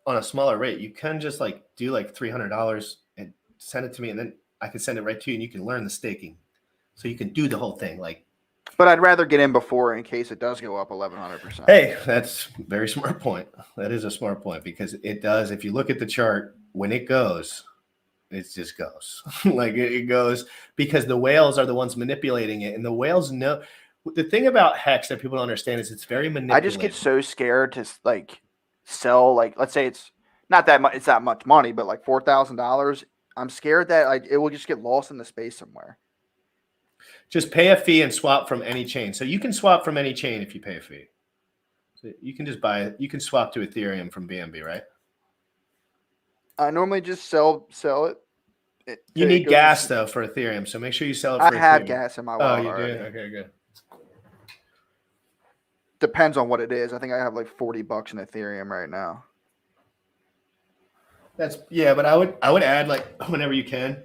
on a smaller rate, you can just like do like $300 and send it to me, and then I can send it right to you, and you can learn the staking. So you can do the whole thing, like. But I'd rather get in before in case it does go up 1,100%. Hey, that's a very smart point. That is a smart point because it does. If you look at the chart, when it goes, it just goes. Like it goes because the whales are the ones manipulating it, and the whales know. The thing about Hex that people don't understand is it's very manipulative. I just get so scared to like sell, like let's say it's not that much, it's that much money, but like $4,000. I'm scared that like it will just get lost in the space somewhere. Just pay a fee and swap from any chain. So you can swap from any chain if you pay a fee. So you can just buy it. You can swap to Ethereum from BNB, right? I normally just sell it. You need gas though for Ethereum, so make sure you sell it for Ethereum. I have gas in my wallet. Oh, you already. do? Okay, good. Depends on what it is. I think I have like $40 in Ethereum right now. But I would add like whenever you can.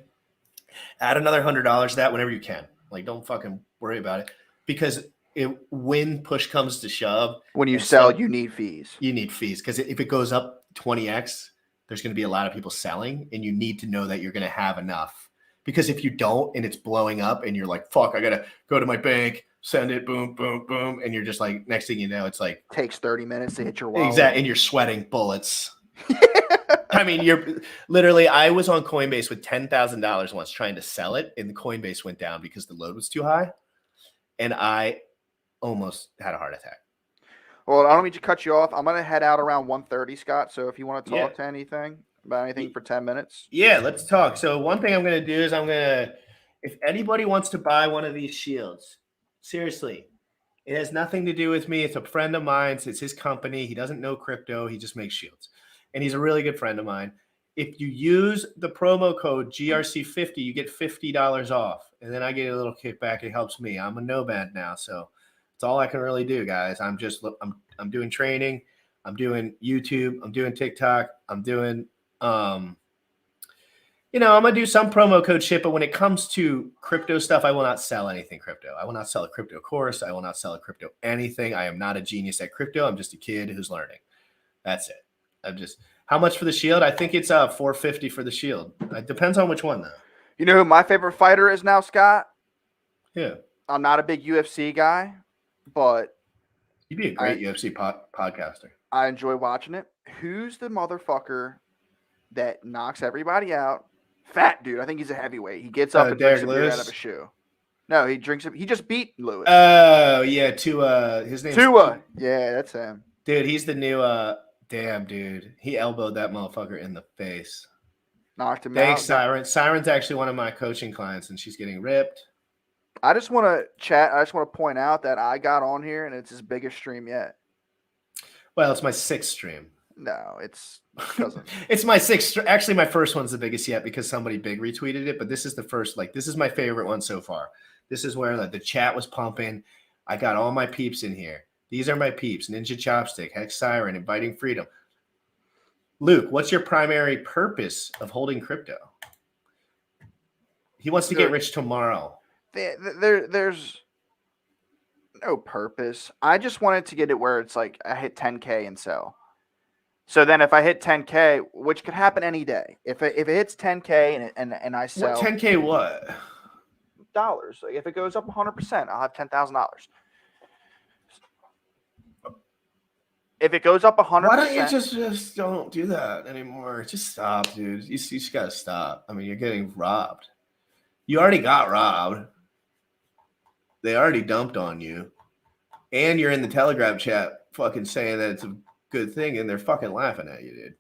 Add another $100 to that whenever you can. Like, don't fucking worry about it because when push comes to shove, when you sell, you need fees. You need fees because if it goes up 20x, there's going to be a lot of people selling, and you need to know that you're going to have enough. Because if you don't, and it's blowing up, and you're like, "Fuck, I gotta go to my bank, send it, boom, boom, boom," and you're just like, next thing you know, it's like takes 30 minutes to hit your wallet. Exactly, and you're sweating bullets. I mean, you're literally. I was on Coinbase with $10,000 once trying to sell it, and the Coinbase went down because the load was too high, and I almost had a heart attack. Well, I don't mean to cut you off. I'm gonna head out around 1:30, Scott. So if you want to talk to anything about anything for 10 minutes, yeah, let's talk. So one thing I'm gonna do is if anybody wants to buy one of these shields, seriously, It has nothing to do with me. It's a friend of mine. It's his company. He doesn't know crypto. He just makes shields. And he's a really good friend of mine. If you use the promo code GRC50, you get $50 off. And then I get a little kickback. It helps me. I'm a nomad now. So it's all I can really do, guys. I'm doing training. I'm doing YouTube. I'm doing TikTok. I'm doing I'm gonna do some promo code shit, but when it comes to crypto stuff, I will not sell anything crypto. I will not sell a crypto course. I will not sell a crypto anything. I am not a genius at crypto. I'm just a kid who's learning. That's it. How much for the shield? I think it's $450 for the shield. It depends on which one though. You know who my favorite fighter is now, Scott? Yeah. I'm not a big UFC guy, but You'd be a great UFC podcaster. I enjoy watching it. Who's the motherfucker that knocks everybody out? Fat dude. I think he's a heavyweight. He gets up and drinks a beer out of a shoe. No, he drinks it. He just beat Lewis. Oh, yeah. Tua. His name's Tua. Yeah, that's him. Dude, he's the new damn dude. He elbowed that motherfucker in the face. Knocked him out. Thanks, Siren. Siren's actually one of my coaching clients, and she's getting ripped. I just want to chat. I just want to point out that I got on here, and it's his biggest stream yet. Well, it's my 6th stream. No, it's it's my 6th. Actually, my first one's the biggest yet because somebody big retweeted it. But this is the first. This is my favorite one so far. This is where the chat was pumping. I got all my peeps in here. These are my peeps: Ninja Chopstick, Hex Siren, Inviting Freedom. Luke, what's your primary purpose of holding crypto? He wants to get rich tomorrow. There's no purpose. I just wanted to get it where it's like I hit 10K and sell. So then if I hit 10K, which could happen any day, if it hits 10K and I sell. What 10K what? Dollars. Like if it goes up 100%, I'll have $10,000. If it goes up 100%. Why don't you just don't do that anymore? Just stop, dude. You just got to stop. I mean, you're getting robbed. You already got robbed. They already dumped on you. And you're in the Telegram chat fucking saying that it's a good thing, and they're fucking laughing at you,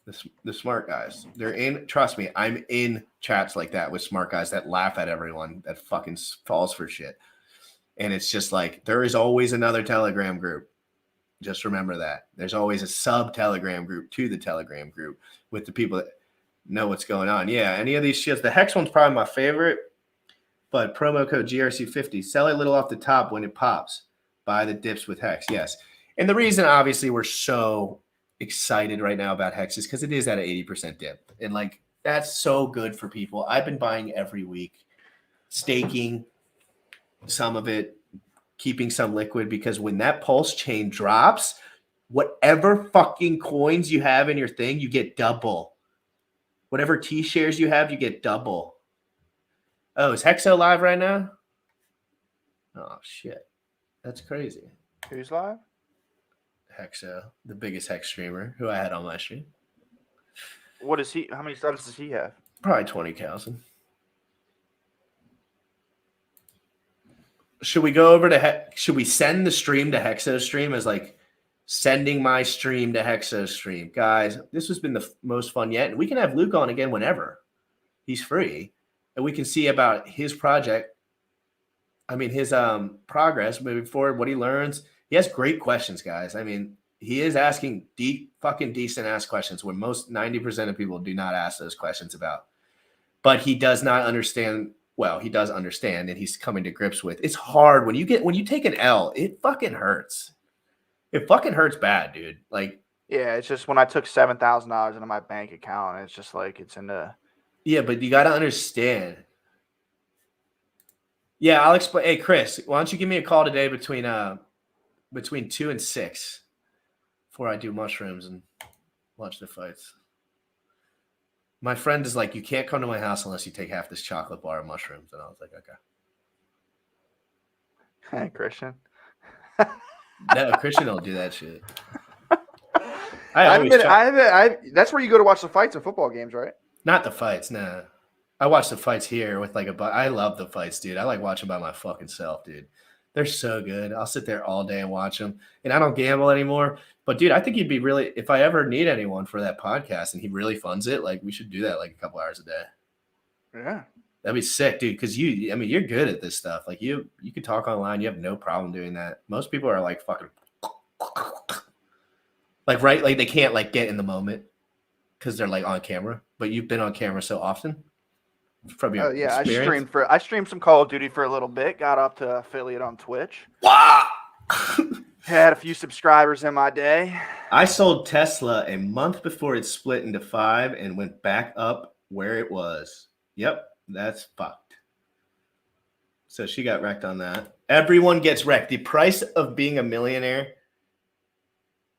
dude. The smart guys. They're in, trust me, I'm in chats like that with smart guys that laugh at everyone that fucking falls for shit. And it's just like, there is always another Telegram group. Just remember that. There's always a sub-Telegram group to the Telegram group with the people that know what's going on. Yeah, any of these shields. The Hex one's probably my favorite, but promo code GRC50. Sell a little off the top when it pops. Buy the dips with Hex. Yes. And the reason, obviously, we're so excited right now about Hex is because it is at an 80% dip. And, that's so good for people. I've been buying every week, staking some of it, keeping some liquid, because when that pulse chain drops, whatever fucking coins you have in your thing, you get double. Whatever T shares you have, you get double. Oh, is Hexo live right now? Oh, shit. That's crazy. Who's live? Hexo, the biggest Hex streamer who I had on my stream. What is he? How many subs does he have? Probably 20,000. Should we go over to should we send the stream to Hexo stream as sending my stream to Hexo stream? Guys, this has been the most fun yet. And we can have Luke on again whenever. He's free. And we can see about his project. I mean, his progress moving forward, what he learns. He has great questions, guys. I mean, he is asking fucking decent ass questions when most 90% of people do not ask those questions about. But he does not understand. Well, he does understand, and he's coming to grips with. It's hard when you take an L. It fucking hurts. It fucking hurts bad, dude. Yeah, it's just when I took $7,000 into my bank account, it's just it's in the. Yeah, but you got to understand. Yeah, I'll explain. Hey, Chris, why don't you give me a call today between 2 and 6 before I do mushrooms and watch the fights. My friend is like, you can't come to my house unless you take half this chocolate bar of mushrooms. And I was like, okay. Hey, Christian. No, Christian don't do that shit. That's where you go to watch the fights in football games, right? Not the fights, nah. I watch the fights here with I love the fights, dude. I like watching by my fucking self, dude. They're so good. I'll sit there all day and watch them. And I don't gamble anymore. But, dude, I think he'd be really – if I ever need anyone for that podcast and he really funds it, we should do that a couple hours a day. Yeah. That'd be sick, dude. Because I mean, you're good at this stuff. Like you could talk online. You have no problem doing that. Most people are like fucking, like right, like they can't like get in the moment because they're like on camera. But you've been on camera so often from your Oh yeah, experience. I streamed some Call of Duty for a little bit. Got up to affiliate on Twitch. Wow. Had a few subscribers in my day. I sold Tesla a month before it split into 5 and went back up where it was. Yep, that's fucked. So she got wrecked on that. Everyone gets wrecked. The price of being a millionaire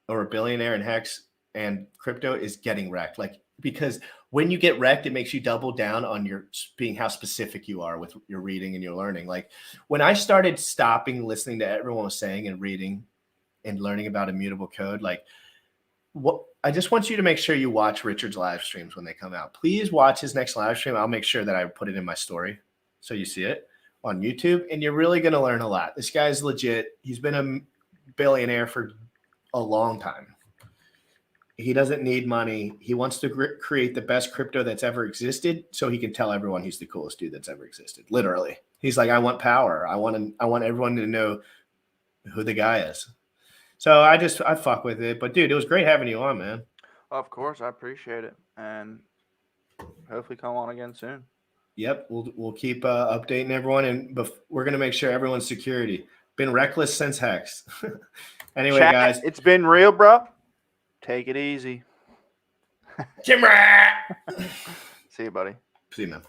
or a billionaire in Hex and crypto is getting wrecked. Like, because when you get wrecked, it makes you double down on your being how specific you are with your reading and your learning. Like when I started stopping listening to everyone was saying and reading and learning about immutable code, like what I just want you to make sure you watch Richard's live streams when they come out. Please watch his next live stream. I'll make sure that I put it in my story so you see it on YouTube, and you're really going to learn a lot. This guy's legit. He's been a billionaire for a long time. He doesn't need money. He wants to create the best crypto that's ever existed so he can tell everyone he's the coolest dude that's ever existed. Literally. He's like, I want power. I want everyone to know who the guy is. So I fuck with it. But dude, it was great having you on, man. Of course, I appreciate it, and hopefully come on again soon. Yep, we'll keep updating everyone, and we're gonna make sure everyone's security. Been reckless since Hex. Anyway, Chat, guys, it's been real, bro. Take it easy. Jim Rat. See you, buddy. See you, man.